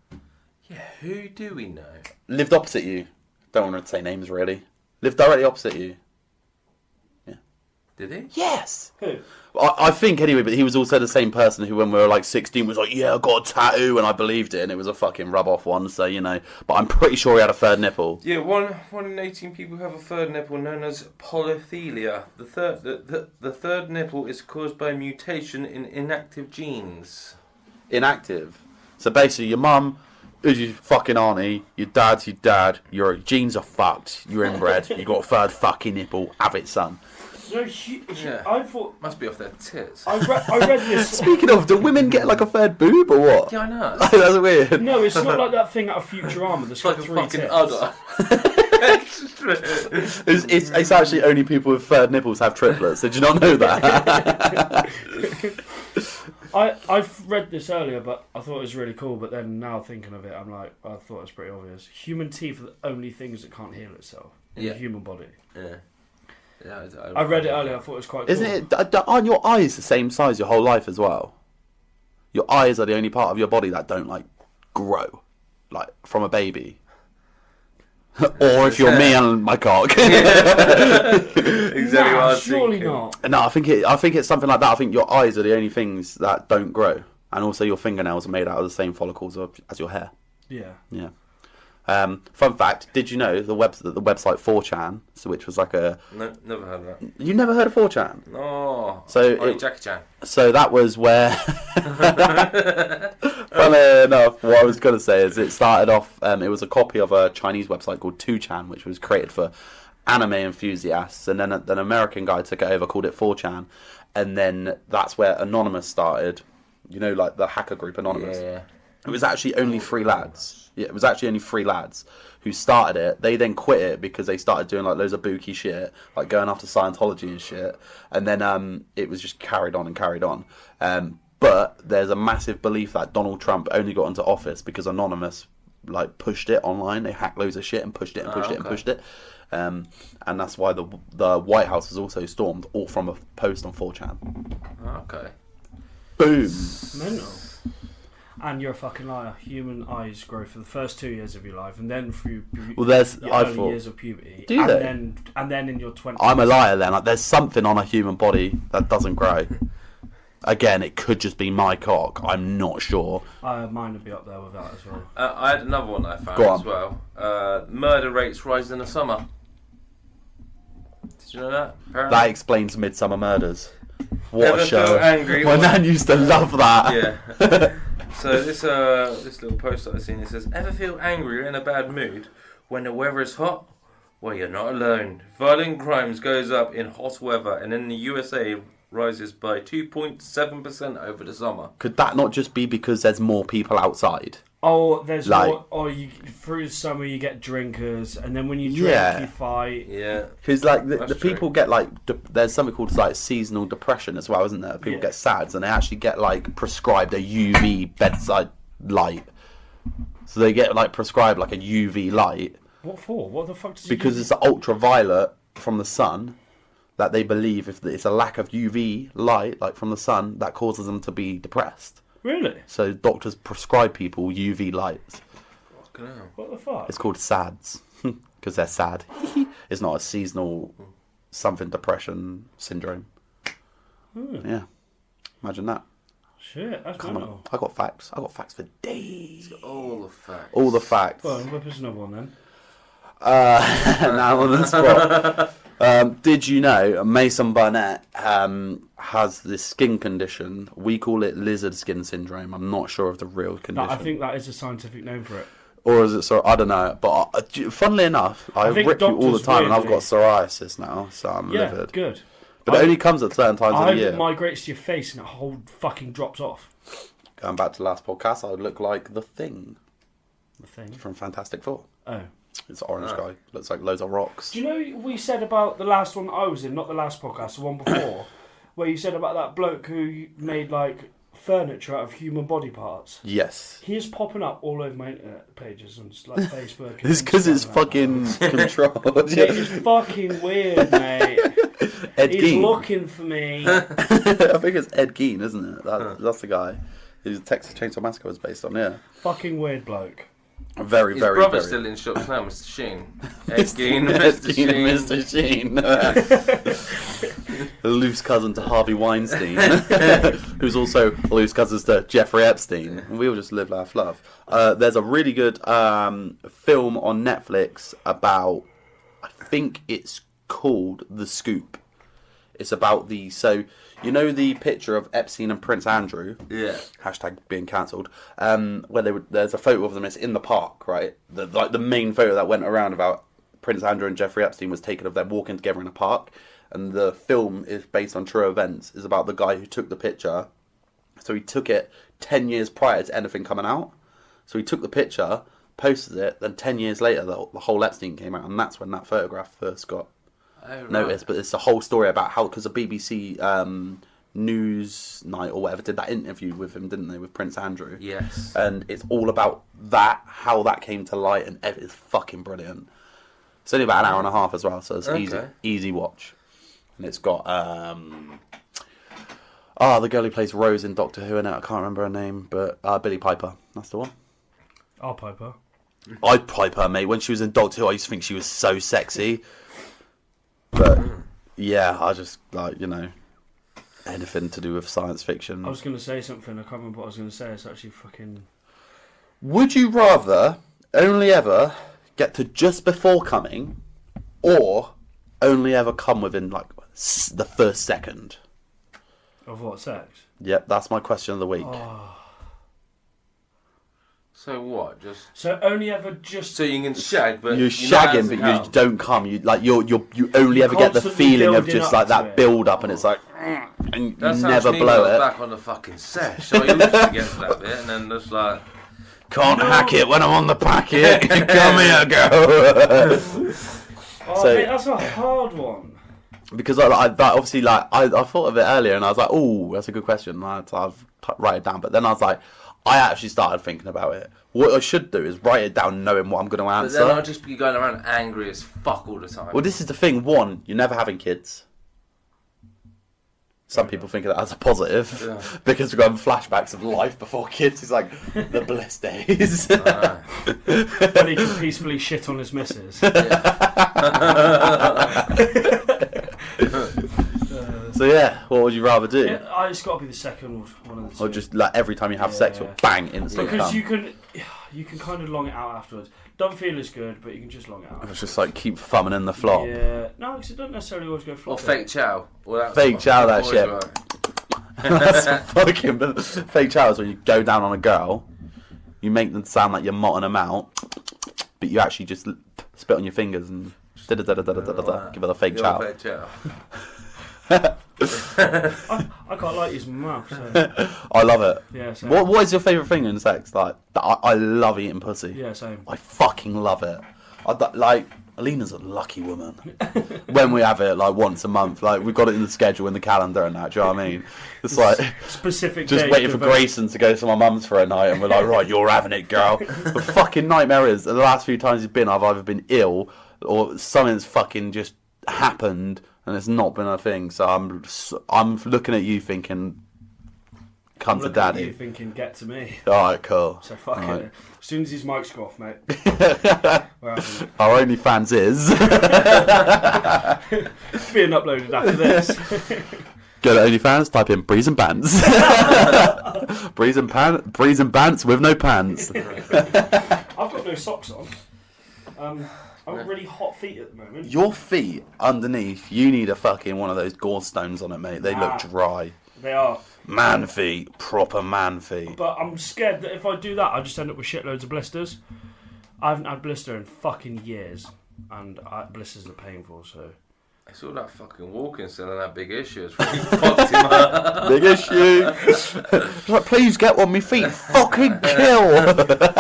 Yeah, who do we know? Lived opposite you. Don't want to say names really. Lived directly opposite you. Did he? Yes. Who? I think anyway, but he was also the same person who, when we were like 16, was like, "Yeah, I got a tattoo," and I believed it, and it was a fucking rub-off one. So you know, but I'm pretty sure he had a third nipple. Yeah, one in 18 people have a third nipple known as polythelia. The third nipple is caused by mutation in inactive genes. Inactive. So basically, your mum is your fucking auntie, your dad's your dad. Your genes are fucked. You're inbred. You got a third fucking nipple. Have it, son. No, Yeah. I thought. Must be off their tits. I read this. Speaking of, do women get like a third boob or what? Yeah, I know. That's weird. No, it's not like that thing out of Futurama. That's It's like got a 3 fucking tits. udder. It's actually only people with third nipples have triplets. Did you not know that? I've read this earlier, but I thought it was really cool. But then now thinking of it, I'm like, I thought it was pretty obvious. Human teeth are the only things that can't heal itself in the human body. Yeah. Yeah, I read it earlier. I thought it was quite cool. Isn't it? Aren't your eyes the same size your whole life as well? Your eyes are the only part of your body that don't like grow, like from a baby. Or if you're me and my cock. Exactly what I was surely thinking. not. No, I think it's something like that. I think your eyes are the only things that don't grow, and also your fingernails are made out of the same follicles as your hair. Yeah. Yeah. Fun fact: did you know the website 4chan, so which was like a No, never heard of that. you never heard of 4chan? No. So Jackie Chan. So that was where. Funny enough, what I was going to say is it started off. It was a copy of a Chinese website called 2chan, which was created for anime enthusiasts, and then an American guy took it over, called it 4chan, and then that's where Anonymous started. You know, like the hacker group Anonymous. Yeah. It was actually only 3 lads. Yeah, it was actually only 3 lads who started it. They then quit it because they started doing like loads of booky shit, like going after Scientology and shit. And then it was just carried on and carried on. But there's a massive belief that Donald Trump only got into office because Anonymous like pushed it online. They hacked loads of shit and pushed it and pushed it and pushed it. And that's why the White House was also stormed, all from a post on 4chan. Okay. Boom. Mental. And you're a fucking liar. Human eyes grow for the first 2 years of your life, and then through Well, there's your I early thought. years of puberty. Do and they? Then in your 20s. I'm a liar then. Like, there's something on a human body that doesn't grow. Again, it could just be my cock. I'm not sure. Mine would be up there with that as well. I had another one I found Go on. as well. Murder rates rise in the summer. Did you know that? Apparently. That explains Midsummer Murders. What Ever a show. feel angry My when- nan used to love that. Yeah. So this little post that I've seen, it says, ever feel angry or in a bad mood when the weather is hot? Well, you're not alone. Violent crimes goes up in hot weather, and in the USA rises by 2.7% over the summer. Could that not just be because there's more people outside? Oh, there's Like- more. Oh, through the summer you get drinkers, and then when you drink, Yeah. you fight. Yeah. Because like the That's people true. get like there's something called like seasonal depression as well, isn't there? People Yeah. get SADS and they actually get like prescribed a UV bedside light. So they get like prescribed like a UV light What for? What the fuck does because it it's ultraviolet from the sun. That they believe if it's a lack of UV light, like from the sun, that causes them to be depressed. Really? So doctors prescribe people UV lights. Fucking hell. What the fuck? It's called SADS because they're sad. It's not a seasonal something depression syndrome. Yeah, imagine that. Shit, that's Come mental. on, I got facts. I got facts for days. All the facts. All the facts. Well, whip us another one then. Now on the spot. Did you know Mason Barnett has this skin condition? We call it lizard skin syndrome. I'm not sure of the real No, condition. I think that is a scientific name for it. Or is it I don't know. But funnily enough, I think rip you all the doctors time, and I've got weirdly- psoriasis now, so I'm Yeah, livid. good. But it only comes at certain times I of hope the year. it migrates to your face and it whole fucking drops off. Going back to the last podcast, I would look like the Thing The thing. from Fantastic Four. Oh. It's an orange guy. Looks like loads of rocks. Do you know we said about the last one that I was in, not the last podcast, the one before, where you said about that bloke who made like furniture out of human body parts? Yes. He is popping up all over my internet pages and like Facebook. And It's because it's Instagram fucking controlled. and that. It's fucking weird, mate. Ed He's Gein. looking for me. I think it's Ed Gein, isn't it? That's the guy who Texas Chainsaw Massacre was based on, yeah. Fucking weird bloke. Very, His very, brother's very. still in shops now, Mr. Sheen. Ed Gein, Ed Mr. Gein and Sheen. Mr. Sheen. A loose cousin to Harvey Weinstein, who's also loose cousins to Jeffrey Epstein. And we all just live, laugh, love. There's a really good film on Netflix about, I think it's called The Scoop. It's about you know the picture of Epstein and Prince Andrew? Yeah. Hashtag being cancelled. Where there's a photo of them. It's in the park, right? The main photo that went around about Prince Andrew and Jeffrey Epstein was taken of them walking together in a park. And the film is based on true events. Is about the guy who took the picture. So he took it 10 years prior to anything coming out. So he took the picture, posted it, then 10 years later the whole Epstein came out, and that's when that photograph first got noticed. But it's a whole story about how, because the BBC News Night or whatever did that interview with him, didn't they, with Prince Andrew? Yes. And it's all about that, how that came to light, and it's fucking brilliant. It's only about an hour and a half as well, so it's easy watch. And it's got the girl who plays Rose in Doctor Who in it. I can't remember her name, but Billie Piper. That's the one. I'll pipe her. I'd pipe her, mate. When she was in Doctor Who, I used to think she was so sexy. But yeah, I just like, anything to do with science fiction. I was going to say something. I can't remember what I was going to say. It's actually fucking... Would you rather only ever get to just before coming, or only ever come within like the first second? Of what, sex? Yep, that's my question of the week. So what? So only ever just... So you can shag, but You're shagging, but you don't come. You only ever get the constantly feeling of building just up like to that it. build up, and it's like, and That's you how never me blow when I was it. back on the fucking sesh. So I used to get to that bit, and then just like... Can't hack it when I'm on the packet. Come here, girl. Mate, that's a hard one. Because I obviously I thought of it earlier, and I was like, oh, that's a good question. And I've write it down, but then I was like, I actually started thinking about it. What I should do is write it down, knowing what I'm going to But answer. then I'll just be going around angry as fuck all the time. Well, this is the thing. One, you're never having kids. Some people think of that as a positive, because we're going flashbacks of life before kids. It's like the bliss days. When he can peacefully shit on his missus. So yeah, what would you rather do? Yeah, it's got to be the second one of the two. Or just like every time you have sex, you'll bang instantly Because come. you can kind of long it out afterwards. Don't feel as good, but you can just long it out. It's just like keep thumbing in the flop. Yeah, no, because it doesn't necessarily always go flop. Or fake chow. Fake chow, that shit. That's fucking fake chow is when you go down on a girl, you make them sound like you're motting them out, but you actually just spit on your fingers and give her the fake chow. Fake chow. I quite like using my mouth. So. I love it. Yeah, same. What is your favourite thing in sex? Like, I love eating pussy. Yeah, same. I fucking love it. Like, Alina's a lucky woman. When we have it, like, once a month, like, we've got it in the schedule, in the calendar and that, do you know what I mean? It's like, Specific just days waiting for of it. Grayson to go to my mum's for a night, and we're like, right, you're having it, girl. The fucking nightmare is, the last few times he's been, I've either been ill, or something's fucking just happened, and it's not been a thing, so I'm looking at you thinking, come to daddy. You thinking, get to me. Alright, cool. So fuck All right. it. As soon as his mic's go off, mate. We're having it. Our OnlyFans is. It's being uploaded after this. Go to OnlyFans, type in Breeze and Bants. Breeze and Bants with no pants. I've got no socks on. I've got really hot feet at the moment. Your feet underneath, you need a fucking one of those gallstones on it, mate. They look dry. They are. Man feet, proper man feet. But I'm scared that if I do that, I just end up with shitloads of blisters. I haven't had blister in fucking years, and blisters are painful. So It's all that fucking walking selling that big issue. It's really fucked him up. Big issue. Like, please get on my feet. Fucking kill.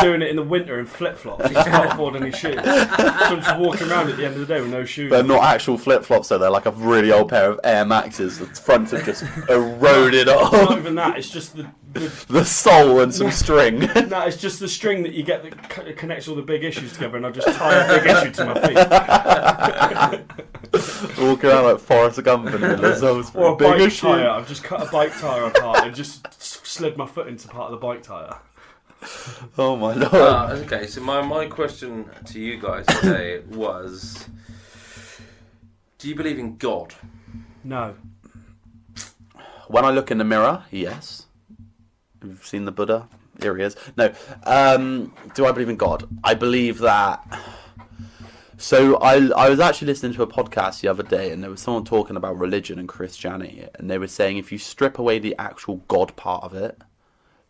doing it in the winter in flip flops. He can't afford any shoes. So I'm just walking around at the end of the day with no shoes. They're not actual flip flops, though. They're like a really old pair of Air Maxes. The front have just eroded Not off. even that. It's just The sole and some string. no. It's just the string that you get that connects all the big issues together, and I just tie a big issue to my feet. Walking around like Forrest Gump and Or a bike tyre. I've just cut a bike tyre apart and just slid my foot into part of the bike tyre. Oh my lord. Okay, so my question to you guys today was, do you believe in God? No. When I look in the mirror, yes. You've seen the Buddha? Here he is. No. Do I believe in God? I believe that... So I was actually listening to a podcast the other day, and there was someone talking about religion and Christianity, and they were saying if you strip away the actual God part of it,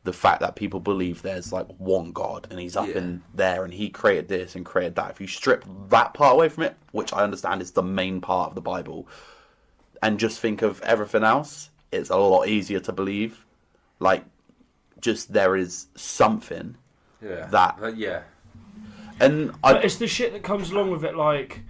the fact that people believe there's like one God and he's up in there and he created this and created that, if you strip that part away from it, which I understand is the main part of the Bible, and just think of everything else, it's a lot easier to believe. Like, just there is something that... yeah. But it's the shit that comes along with it, like,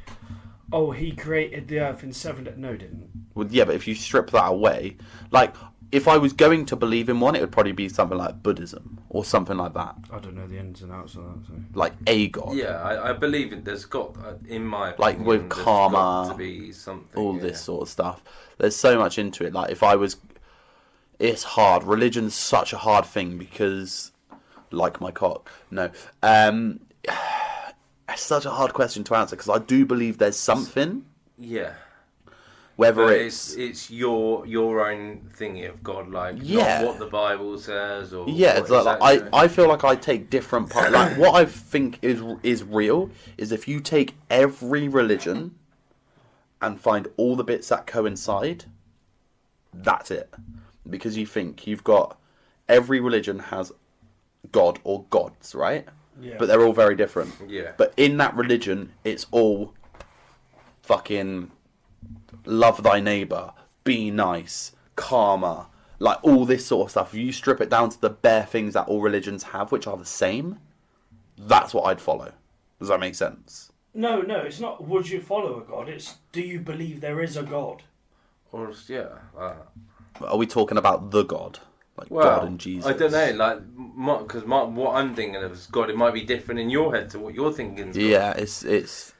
oh, he created the earth in 7 days. No, didn't. Well, yeah, but if you strip that away, like, if I was going to believe in one, it would probably be something like Buddhism or something like that. I don't know the ins and outs of that. So. Like a God. Yeah, I believe it. There's got, in my opinion, like with karma, got to be something, all this sort of stuff. There's so much into it. Like, if I was... It's hard. Religion's such a hard thing because... Like my cock. No. It's such a hard question to answer because I do believe there's something. Yeah. Whether but it's your own thingy of God, like not what the Bible says, or it's like, I feel like I take different parts. Like, what I think is real is if you take every religion and find all the bits that coincide, that's it. Because you think you've got every religion has God or gods, right? Yeah. But they're all very different. Yeah. But in that religion, it's all fucking love thy neighbour, be nice, karma, like all this sort of stuff. If you strip it down to the bare things that all religions have, which are the same, that's what I'd follow. Does that make sense? No, it's not would you follow a God, it's do you believe there is a God? Or Are we talking about the God? Like God and Jesus? I don't know, like, because what I'm thinking of is God, it might be different in your head to what you're thinking. Yeah, it's.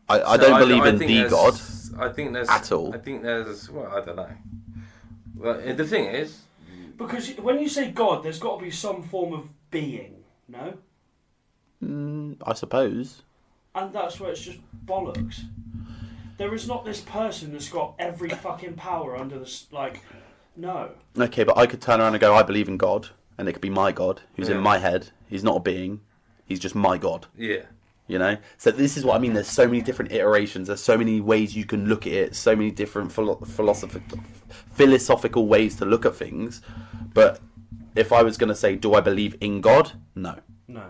I don't believe in the God. I think there's at all. I think there's. Well, I don't know. Well, the thing is, because when you say God, there's got to be some form of being, no? I suppose. And that's where it's just bollocks. There is not this person that's got every fucking power under the like. No. Okay, but I could turn around and go, I believe in God, and it could be my God, who's in my head. He's not a being. He's just my God. Yeah. You know? So this is what I mean. There's so many different iterations. There's so many ways you can look at it. So many different philosophical ways to look at things. But if I was going to say, do I believe in God? No. No.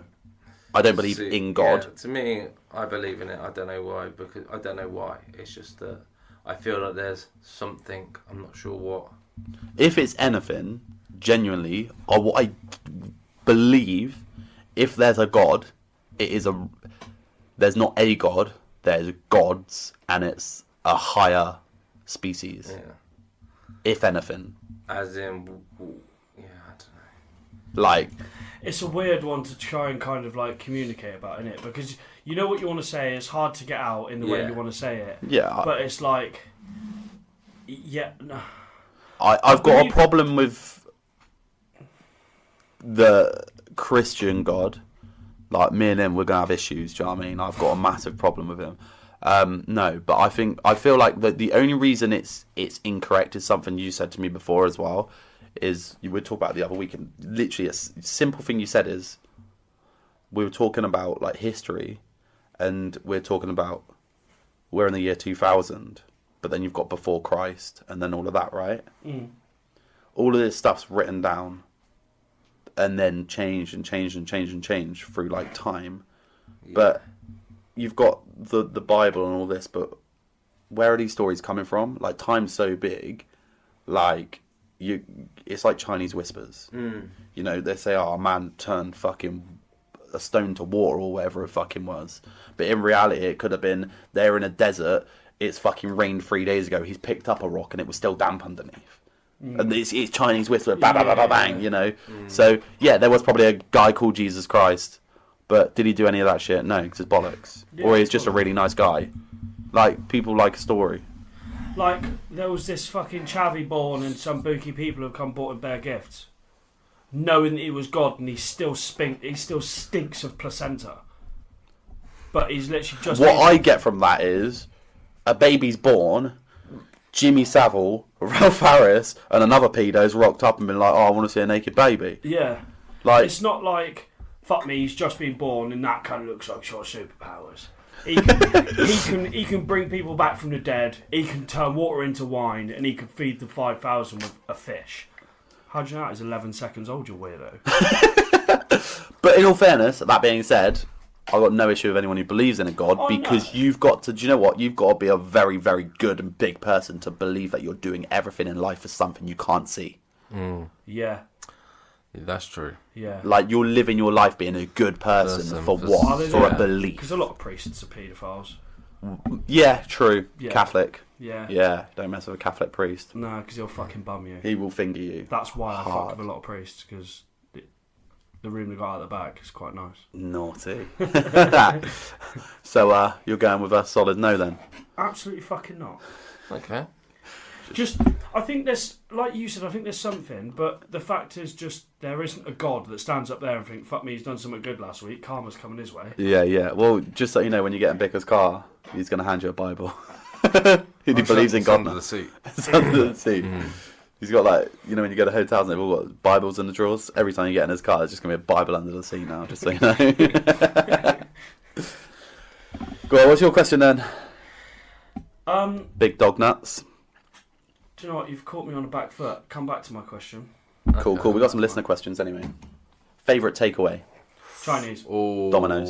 I don't believe in God. Yeah, to me, I believe in it. I don't know why. Because I don't know why. It's just that I feel like there's something. I'm not sure what. If it's anything, genuinely, or what I believe, if there's a God, there's not a God, there's gods, and it's a higher species. Yeah. If anything. As in, yeah, I don't know. Like, it's a weird one to try and kind of like communicate about, isn't it? Because you know what you want to say, it's hard to get out in the way you want to say it. Yeah. But it's like, yeah, no. I've got a problem with the Christian God. Like, me and him, we're going to have issues, do you know what I mean? I've got a massive problem with him. No, but I feel like the only reason it's incorrect is something you said to me before as well, is you would talk about the other week, and literally a simple thing you said is, we were talking about like history, and we're talking about we're in the year 2000. But then you've got before Christ, and then all of that, right? Mm. All of this stuff's written down, and then changed and changed and changed and changed through like time. But you've got the Bible and all this, but where are these stories coming from? Like, time's so big, like, it's like Chinese whispers. You know, they say, oh, a man turned fucking a stone to water or whatever it fucking was. But in reality, it could have been, they're in a desert, it's fucking rained 3 days ago, he's picked up a rock and it was still damp underneath. And it's Chinese whisper, bang, bang, bang, bang, bang, you know? So, yeah, there was probably a guy called Jesus Christ, but did he do any of that shit? No, because it's bollocks. Or he's just a really nice guy. Like, people like a story. Like, there was this fucking chavvy born and some bookie people have come bought him bare gifts. Knowing that he was God and he still stinks of placenta. But he's literally just... What I get from that is, a baby's born, Jimmy Savile, Ralph Harris, and another pedo's rocked up and been like, oh, I want to see a naked baby. Yeah. Like, it's not like, fuck me, he's just been born and that kind of looks like your superpowers. He can bring people back from the dead, he can turn water into wine, and he can feed the 5,000 with a fish. How do you know that? He's 11 seconds old, you weirdo. but in all fairness, that being said, I've got no issue with anyone who believes in a God, because you've got to, do you know what? You've got to be a very, very good and big person to believe that you're doing everything in life for something you can't see. Yeah. Yeah, that's true. Yeah. Like, you're living your life being a good person for what? For a belief. Because a lot of priests are paedophiles. Yeah, true. Yeah. Catholic. Yeah. Yeah, don't mess with a Catholic priest. No, because he'll fucking bum you. He will finger you. That's why I hard. fuck with a lot of priests, because the room they got out the back is quite nice. Naughty. So, you're going with a solid no then? Absolutely fucking not. Okay. Just, I think there's, like you said, I think there's something, but the fact is just there isn't a God that stands up there and thinks, fuck me, he's done something good last week, karma's coming his way. Yeah. Well, just so you know, when you get in Bicker's car, he's going to hand you a Bible. He believes in God. Under the seat. It's under the seat. He's got, like, you know, when you go to hotels and they've all got Bibles in the drawers, every time you get in his car, there's just going to be a Bible under the seat now, just so you know. Go on, what's your question then? Big dog nuts. Do you know what? You've caught me on the back foot. Come back to my question. Cool. We got some listener questions anyway. Favourite takeaway? Chinese. Oh. Domino's.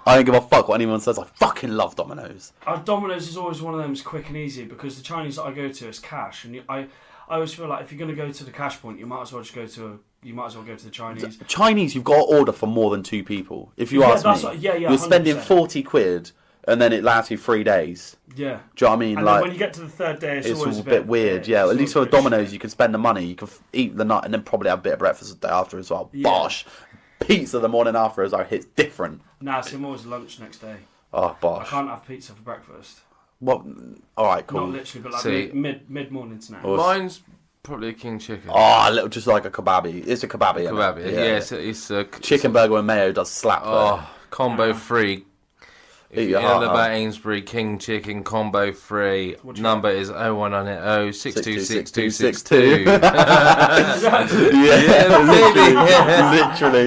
I don't give a fuck what anyone says. I fucking love Domino's. Domino's is always one of them that's quick and easy, because the Chinese that I go to is cash, and I always feel like if you're going to go to the cash point, you might as well go to the Chinese. Chinese, you've got to order for more than 2 people. If you ask me, you're spending 40 quid and then it lasts you 3 days. Yeah. Do you know what I mean? And like, then when you get to the third day, it's always a bit weird. Yeah, at least for Domino's, shit. you can spend the money. You can eat the night and then probably have a bit of breakfast the day after as well. Yeah. Bosh. Pizza the morning after as well hits different. Nah, see, I'm always lunch next day. Oh, bosh. I can't have pizza for breakfast. What? All right, cool. Not literally, but like mid-morning snack. Mine's probably a king chicken. Oh, a little, just like a kebabi. It's a kebabi. Kebab, yeah. It's a chicken burger with mayo does slap. Oh, combo free. If you're heart about Amesbury, King Chicken, combo free. Number is 01900 626 Literally.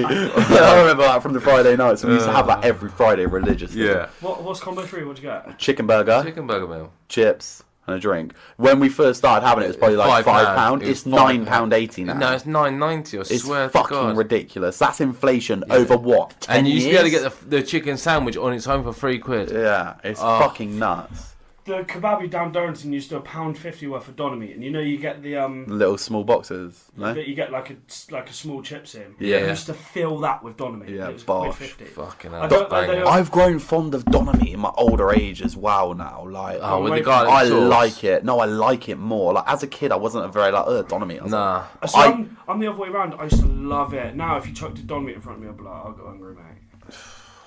I remember that from the Friday nights. We used to have that every Friday religiously. Yeah. What's combo 3? What'd you get? Chicken burger, meal. chips, and a drink. When we first started having it was probably like £5. It's £9.80 now. No, it's £9.90. I swear to God. It's fucking ridiculous. That's inflation over what? 10 and you used to years? be able to get the chicken sandwich on its own for £3. Yeah, it's fucking nuts. The kebabi down Durrington used to £1.50 worth of doner meat, and you know you get the little small boxes. No? You get like a small chips in. Yeah. You used to fill that with doner meat. Yeah, it was bosh. £1.50. Fucking hell. I've grown fond of doner meat in my older age as well now. Like, with the garlic I sauce. like it. No, I like it more. Like, as a kid, I wasn't a very like doner meat. Nah. So I'm the other way around. I used to love it. Now, if you chucked a doner meat in front of me, I'd be like, I'll go hungry, mate.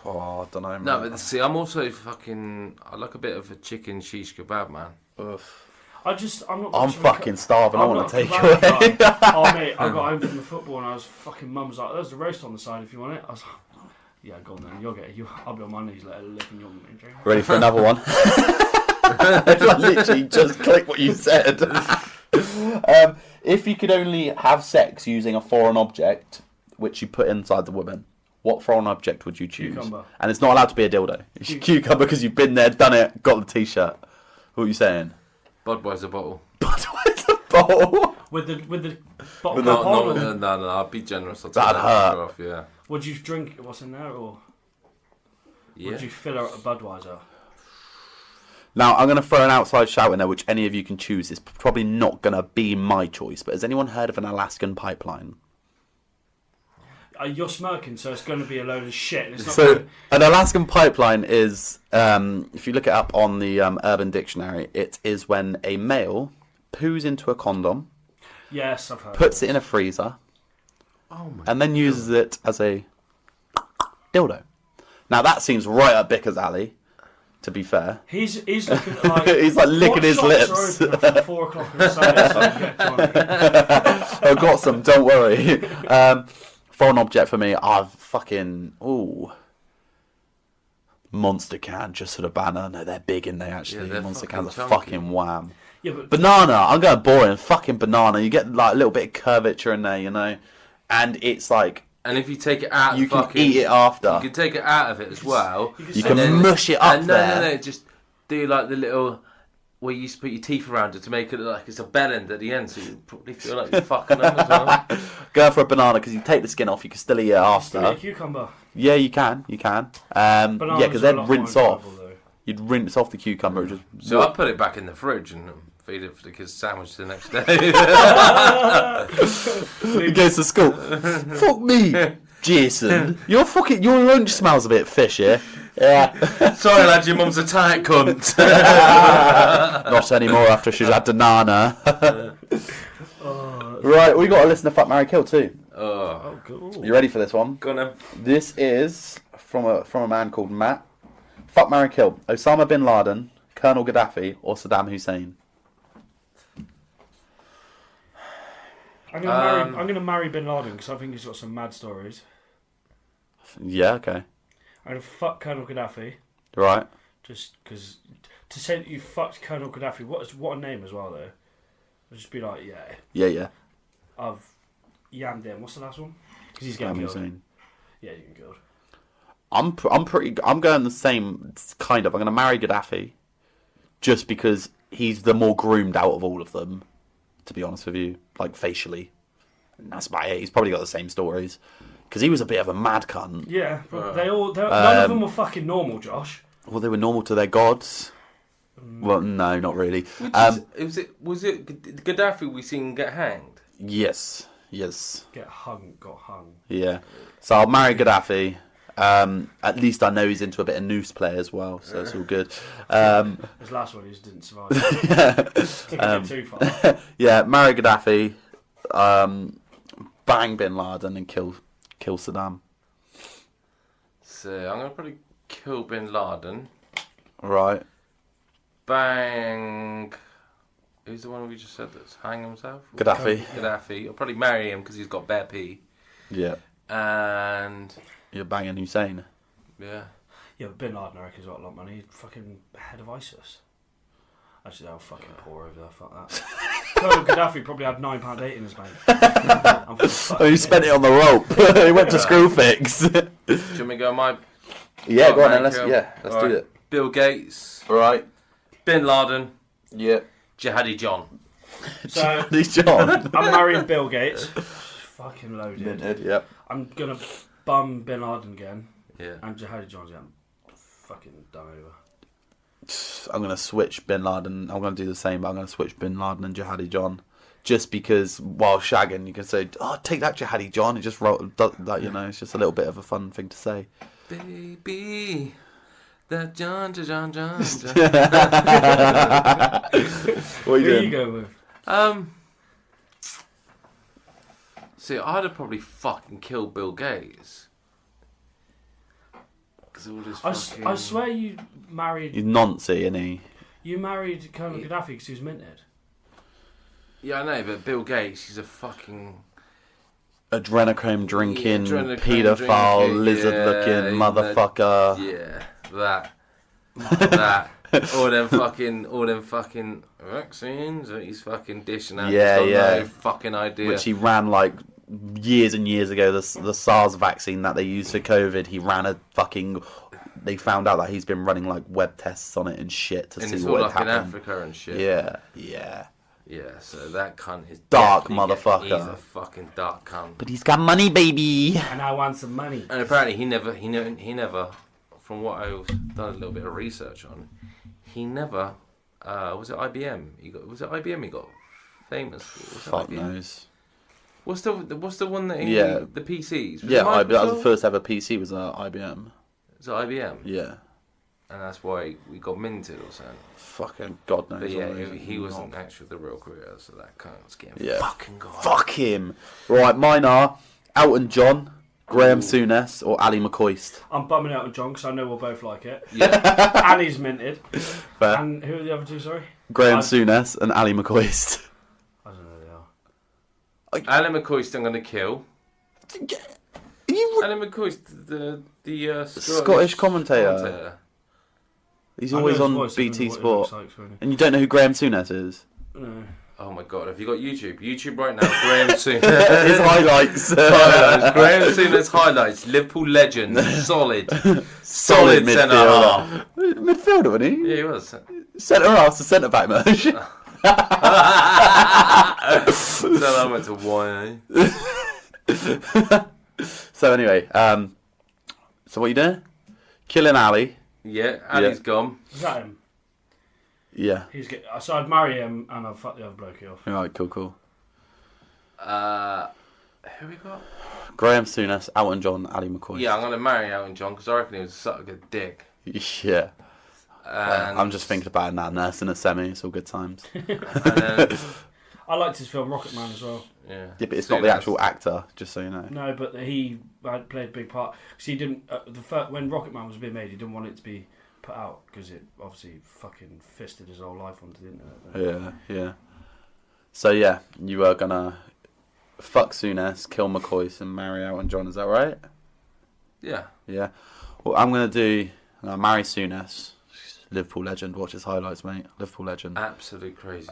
Oh, I don't know, man. No, but see, I'm also I like a bit of a chicken shish kebab, man. I'm fucking starving. I want to take away. Oh, mate, I got home from the football and I was fucking mum was like, there's the roast on the side if you want it. I was like, yeah, go on then. You'll get it. I'll be on my knees like licking your drink. Ready for another one? I literally just clicked what you said. If you could only have sex using a foreign object, which you put inside the woman, what foreign object would you choose? Cucumber. And it's not allowed to be a dildo. It's cucumber because you've been there, done it, got the t-shirt. What are you saying? Budweiser bottle. Budweiser bottle? With the bottle No, I'll be generous. I'll That'd hurt. off, yeah. Would you drink? What's in there? Or Yeah. Would you fill her at a Budweiser? Now, I'm going to throw an outside shout in there, which any of you can choose. It's probably not going to be my choice, but has anyone heard of an Alaskan pipeline? You're smirking, so it's going to be a load of shit. It's not So, gonna... an Alaskan pipeline is, if you look it up on the Urban Dictionary, it is when a male poos into a condom, Yes, I've heard. puts it in a freezer, and then uses it as a dildo. Now, that seems right up Bicker's alley, to be fair. He's looking at like... He's like licking what his shops lips. are open at 4 o'clock on a Sunday, so I can get Johnny? I've got some, don't worry. Foreign object for me, I've fucking... Ooh. Monster can, just for the banner. No, they're big, and they actually. Yeah, Monster fucking cans are chunky. fucking wham. Yeah, but Banana, I'm going boring. Fucking banana. You get like a little bit of curvature in there, you know? And it's like... And if you take it out, You can eat it after. You can take it out of it as well. You can mush it up and there. No. Just do like the little where you used to put your teeth around it to make it look like it's a bell end at the end, so you probably feel like you're fucking them as well. Go for a banana because you take the skin off. You can still eat it still eat a after. cucumber. Yeah, you can. Yeah, Bananas because are a they'd lot rinse more off. enjoyable, though. You'd rinse off the cucumber. Just So I put it back in the fridge and feed it for the kids' sandwich the next day. He goes to school. Fuck me, Jason. Your lunch smells a bit fishy. Yeah. Sorry, lad, your mum's a tight cunt. Not anymore after she's had the nana. Right, we got to listen to Fuck, Marry, Kill too. Oh, Cool. You ready for this one? go on then. This is from a man called Matt. Fuck, Marry, Kill. Osama bin Laden, Colonel Gaddafi, or Saddam Hussein. I'm gonna marry Bin Laden because I think he's got some mad stories. Yeah, okay. I'm gonna fuck Colonel Gaddafi Right. just because to say that you fucked Colonel Gaddafi, what a name as well though. I'll just be like, Yeah. I've yammed him. What's the last one? Because he's getting Saddam killed. Hussein. Yeah, he's getting killed. I'm going the same kind of. I'm going to marry Gaddafi just because he's the more groomed out of all of them, to be honest with you, like facially. And that's about it. He's probably got the same stories because he was a bit of a mad cunt. Yeah, but none of them were fucking normal, Josh. Well, they were normal to their gods. Well, no, not really. Was it Gaddafi we seen get hanged? Yes. Got hung. Yeah. So I'll marry Gaddafi. At least I know he's into a bit of noose play as well, so it's all good. His last one, he just didn't survive. Took it a bit too far. Yeah, marry Gaddafi, bang Bin Laden, and kill Saddam. So I'm gonna probably kill Bin Laden. Right. Bang. Who's the one we just said that's hanging himself? Gaddafi. Gaddafi. I'll probably marry him because he's got bare pee. Yeah. And You're banging Hussein. yeah. Yeah, but Bin Laden, I reckon, has got a lot of money. He's fucking head of ISIS. Actually, they're all fucking poor over there. Fuck that. Colonel Gaddafi probably had £9.80 in his bank. Oh, you spent it on the rope. He went to screw fix. Do you want me to go on my... Yeah, go on then. America? Let's All do right. it. Bill Gates, Right. Bin Laden, Yeah. Jihadi John. So, He's John. I'm marrying Bill Gates. Fucking loaded. Minted, yep. I'm gonna bum Bin Laden again. Yeah. And Jihadi John's again. Fucking done over. I'm going to switch Bin Laden. I'm going to do the same, but I'm going to switch Bin Laden and Jihadi John. Just because while shagging, you can say, oh, take that, Jihadi John. It just wrote that, you know, it's just a little bit of a fun thing to say. Baby, that John. What are you Who doing? you go with? See, I'd have probably fucking killed Bill Gates. Because all this fucking... I swear you married. He's Nancy, isn't he? You married Colonel Gaddafi because he was minted. Yeah, I know, but Bill Gates, he's a fucking... Adrenochrome drinking, Adrenochrome paedophile, drinking, lizard-looking motherfucker. Yeah, that. all them fucking vaccines that he's fucking dishing out. Yeah, He's got yeah. no fucking idea. Which he ran like years and years ago. The SARS vaccine that they used for COVID, he ran a fucking. They found out that he's been running like web tests on it and shit to and see it's what all had like in happened. Africa and shit. Yeah. Yeah, so that cunt is Dark definitely motherfucker. He's a fucking dark cunt. But he's got money, baby. And I want some money. And apparently he never from what I've done a little bit of research on, he never was it IBM? Was it IBM he got famous for? Was it Fuck IBM? knows. What's the one that he the PCs? Yeah, that was the first ever PC was IBM. Was it IBM? Yeah. And that's why we got minted or something. Fucking God knows. But yeah, he wasn't actually the real career, so that can't scare me. Yeah. Fucking God. Fuck him. Right, mine are Elton John, Graham Souness, or Ali McCoist. I'm bumming out on John because I know we'll both like it. Yeah. And he's minted. Fair. And who are the other two, sorry? Graham Souness and Ali McCoist. I don't know who they are. Alan McCoist I'm going to kill. Alan McCoist, the Scottish commentator. He's always on BT Sport. And you don't know who Graham Souness is? No. Oh my God, have you got YouTube? YouTube right now, Graham Souness. His highlights. Graham Souness highlights. Liverpool legend. Solid. Solid centre half. Midfielder, wasn't he? Yeah, he was. Centre half to centre back merge. So I went to Y. So anyway, so what are you doing? Killing Ali. Yeah, Ali's gone. Is that him? Yeah. So I'd marry him and I'd fuck the other bloke off. Alright, cool. Who we got? Graham Souness, Elton John, Ali McCoy. Yeah, I'm going to marry Elton John because I reckon he was such a good dick. Yeah. And I'm just thinking about it now, nursing a semi, it's all good times. I liked his film Rocket Man as well. Yeah, but it's not the actual actor, just so you know. No, but he played a big part. Because he didn't... when Rocket Man was being made, he didn't want it to be put out because it obviously fucking fisted his whole life onto the internet. Yeah. So yeah, you are gonna fuck Souness, kill McCoy, and marry Elton John. Is that right? Yeah. Yeah. Well, I'm gonna do marry Souness, Liverpool legend. Watch his highlights, mate. Liverpool legend. Absolute crazy.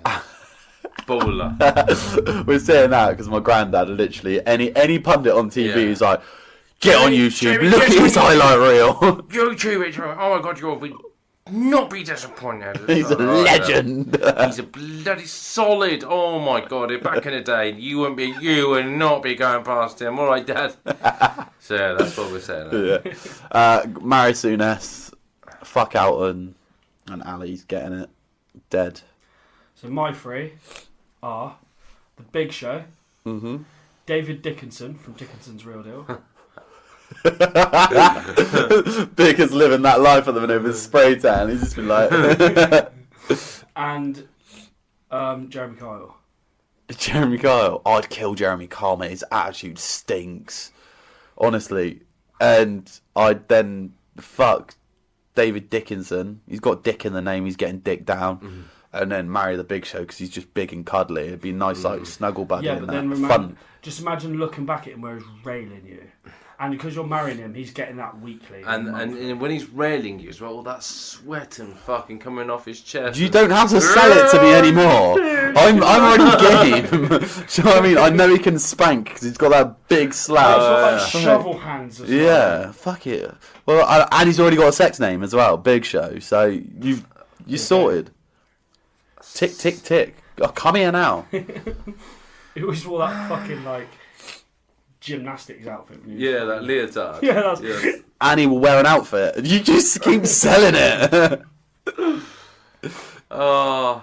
Baller. We're saying that because my granddad literally any pundit on TV is like, get on YouTube, look at his highlight reel. YouTube, oh my God, you'll not be disappointed. He's a legend. He's a bloody solid. Oh my God! Back in the day, you would not be going past him. All right, Dad. So yeah, that's what we're saying. Yeah. Marry Souness, fuck Elton, and Ali's getting it dead. So my three are The Big Show, David Dickinson from Dickinson's Real Deal. Big is living that life at the minute with his spray tan. He's just been like... And Jeremy Kyle. Jeremy Kyle. I'd kill Jeremy Kyle, mate. His attitude stinks. Honestly. And I'd then fuck David Dickinson. He's got dick in the name. He's getting dick down. And then marry the Big Show because he's just big and cuddly. It'd be nice, like, snuggle buddy. Yeah, and but that. then just imagine looking back at him where he's railing you. And because you're marrying him, he's getting that weekly. And when he's railing you as well, all that sweat and fucking coming off his chest. You don't have to sell it to me anymore. I'm already game. Do you know what I mean? I know he can spank because he's got that big slap. He's got like shovel hands as well. Yeah, fuck it. Well, and he's already got a sex name as well, Big Show. So you sorted. Tick, tick, tick. Oh, come here now. He always wore that fucking like gymnastics outfit. Yeah, that leotard. Yeah, that's And he will wear an outfit. You just keep selling it. Oh,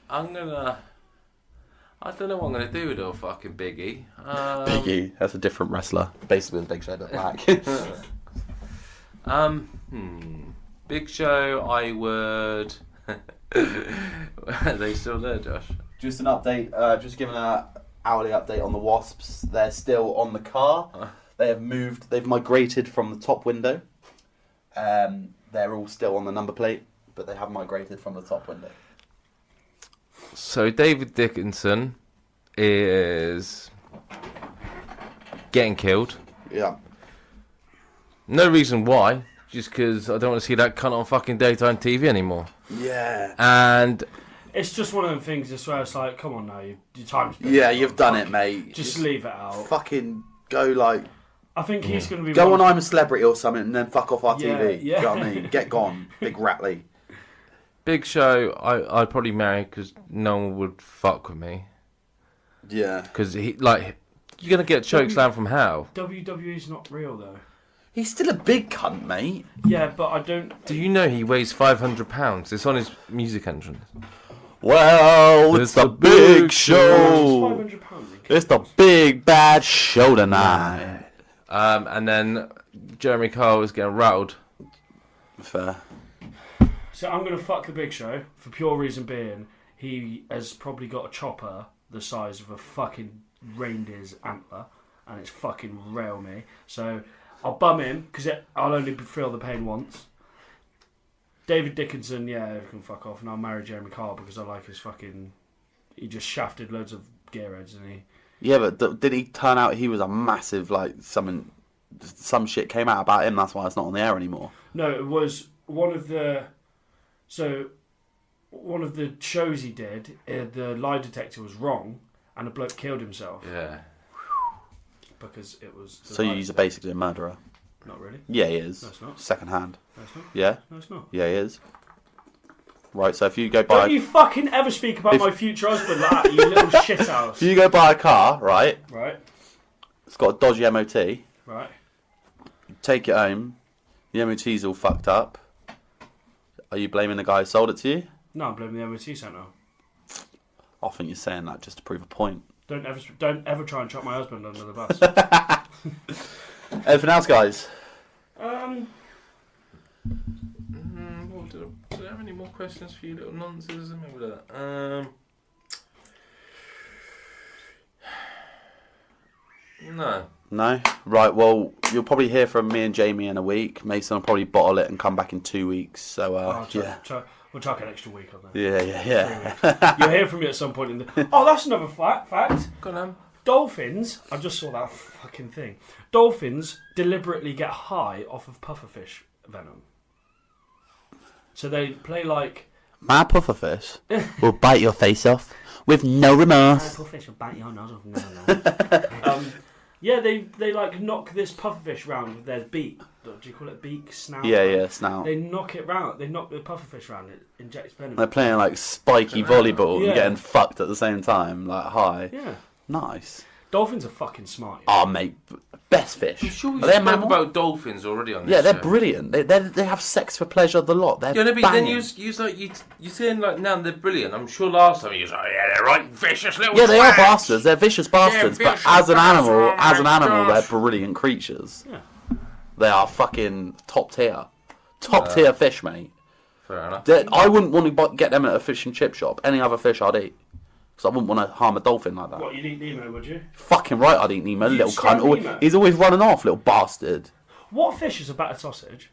I don't know what I'm gonna do with old fucking Biggie. Biggie, that's a different wrestler. Basically, the Big Show, but black. Big Show, I would. Are they still there, Josh? Just an update. Just giving an hourly update on the Wasps. They're still on the car. They have moved. They've migrated from the top window. They're all still on the number plate, but they have migrated from the top window. So David Dickinson is getting killed. Yeah. No reason why. Just because I don't want to see that cunt on fucking daytime TV anymore. Yeah. And it's just one of them things. I swear, it's like, come on now, your time's been yeah, you've done it, mate. Just leave it out. Fucking go like. I think he's going to be. Go on, I'm a Celebrity or something, and then fuck off our TV. Yeah. You know what I mean? Get gone, Big Ratley. Big Show, I'd probably marry because no one would fuck with me. Yeah. Because you're gonna get chokeslam from how? WWE's not real though. He's still a big cunt, mate. Yeah, but I don't. Do you know he weighs 500 pounds? It's on his music entrance. Well, it's the big show. £500. It's the big bad show tonight. And then Jeremy Kyle is getting rattled. Fair. So I'm going to fuck the Big Show for pure reason being he has probably got a chopper the size of a fucking reindeer's antler, and it's fucking rail me. So I'll bum him because I'll only feel the pain once. David Dickinson, yeah, he can fuck off, and I'll marry Jeremy Kyle because I like his fucking. He just shafted loads of gearheads, and he. Yeah, but did he turn out he was a massive like some shit came out about him? That's why it's not on the air anymore. No, it was one of the. So, one of the shows he did, the lie detector was wrong, and a bloke killed himself. Yeah. Because it was. So he's basically a murderer. Not really. Yeah, he is. No, it's not. Second hand. No, it's not. Yeah. No, it's not. Yeah, he is. Right, so if you go buy... Don't you fucking ever speak about my future husband like that, you little shithouse. If you go buy a car, right? Right. It's got a dodgy MOT. Right. You take it home. The MOT's all fucked up. Are you blaming the guy who sold it to you? No, I'm blaming the MOT centre. I think you're saying that just to prove a point. Don't ever try and chuck my husband under the bus. Anything else, guys? Do I have any more questions for you, little nonsense? Remember that. No. No? Right, well, you'll probably hear from me and Jamie in a week. Mason will probably bottle it and come back in 2 weeks. So, We'll chuck an extra week on that. Yeah. You'll hear from me at some point in the... Oh, that's another fact. Go on, Dolphins, I just saw that fucking thing. Dolphins deliberately get high off of pufferfish venom. So they play like... My pufferfish will bite your face off with no remorse. My pufferfish will bite your nose off. No. Yeah, they like knock this pufferfish round with their beak. Do you call it beak? Snout? Yeah, snout. They knock it round. They knock the pufferfish round. It injects venom. They're playing like spiky volleyball Yeah. and getting fucked at the same time, like high. Yeah. Nice. Dolphins are fucking smart. Oh, mate, best fish. I'm sure we They're spoke mammal. about dolphins already on this Yeah, they're show. brilliant. They have sex for pleasure, the lot. They're Yeah, no, but banging. then you're saying like now they're brilliant. I'm sure last time you was like, yeah, they're right vicious little. Yeah, they are twats. bastards. They're vicious bastards. Yeah, but vicious as an bastards. animal, Oh my they're gosh. brilliant creatures. Yeah. They are fucking top tier. Top tier fish, mate. Fair enough. I wouldn't want to get them at a fish and chip shop. Any other fish I'd eat. Because I wouldn't want to harm a dolphin like that. What, you'd eat Nemo, would you? Fucking right, I'd eat Nemo, You'd little scrap cunt. Nemo? He's always running off, little bastard. What fish is a battered sausage?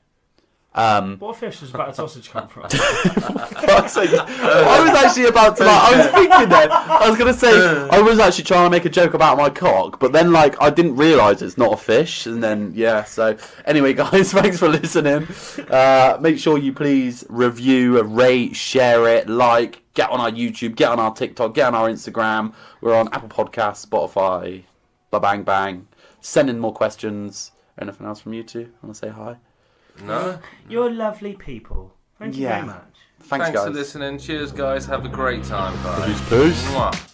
Um, What fish does battered sausage come from? fuck's sake. I was actually about to, I was thinking that. I was going to say, I was actually trying to make a joke about my cock, but then, I didn't realise it's not a fish, and then, yeah, so. Anyway, guys, thanks for listening. Make sure you please review, rate, share it, get on our YouTube, get on our TikTok, get on our Instagram. We're on Apple Podcasts, Spotify, bang bang. Send in more questions. Anything else from you two? Want to say hi? No. You're lovely people. Thank you very much. Thanks, Thanks guys. for listening. Cheers, guys. Have a great time. Bye. Peace. Mwah.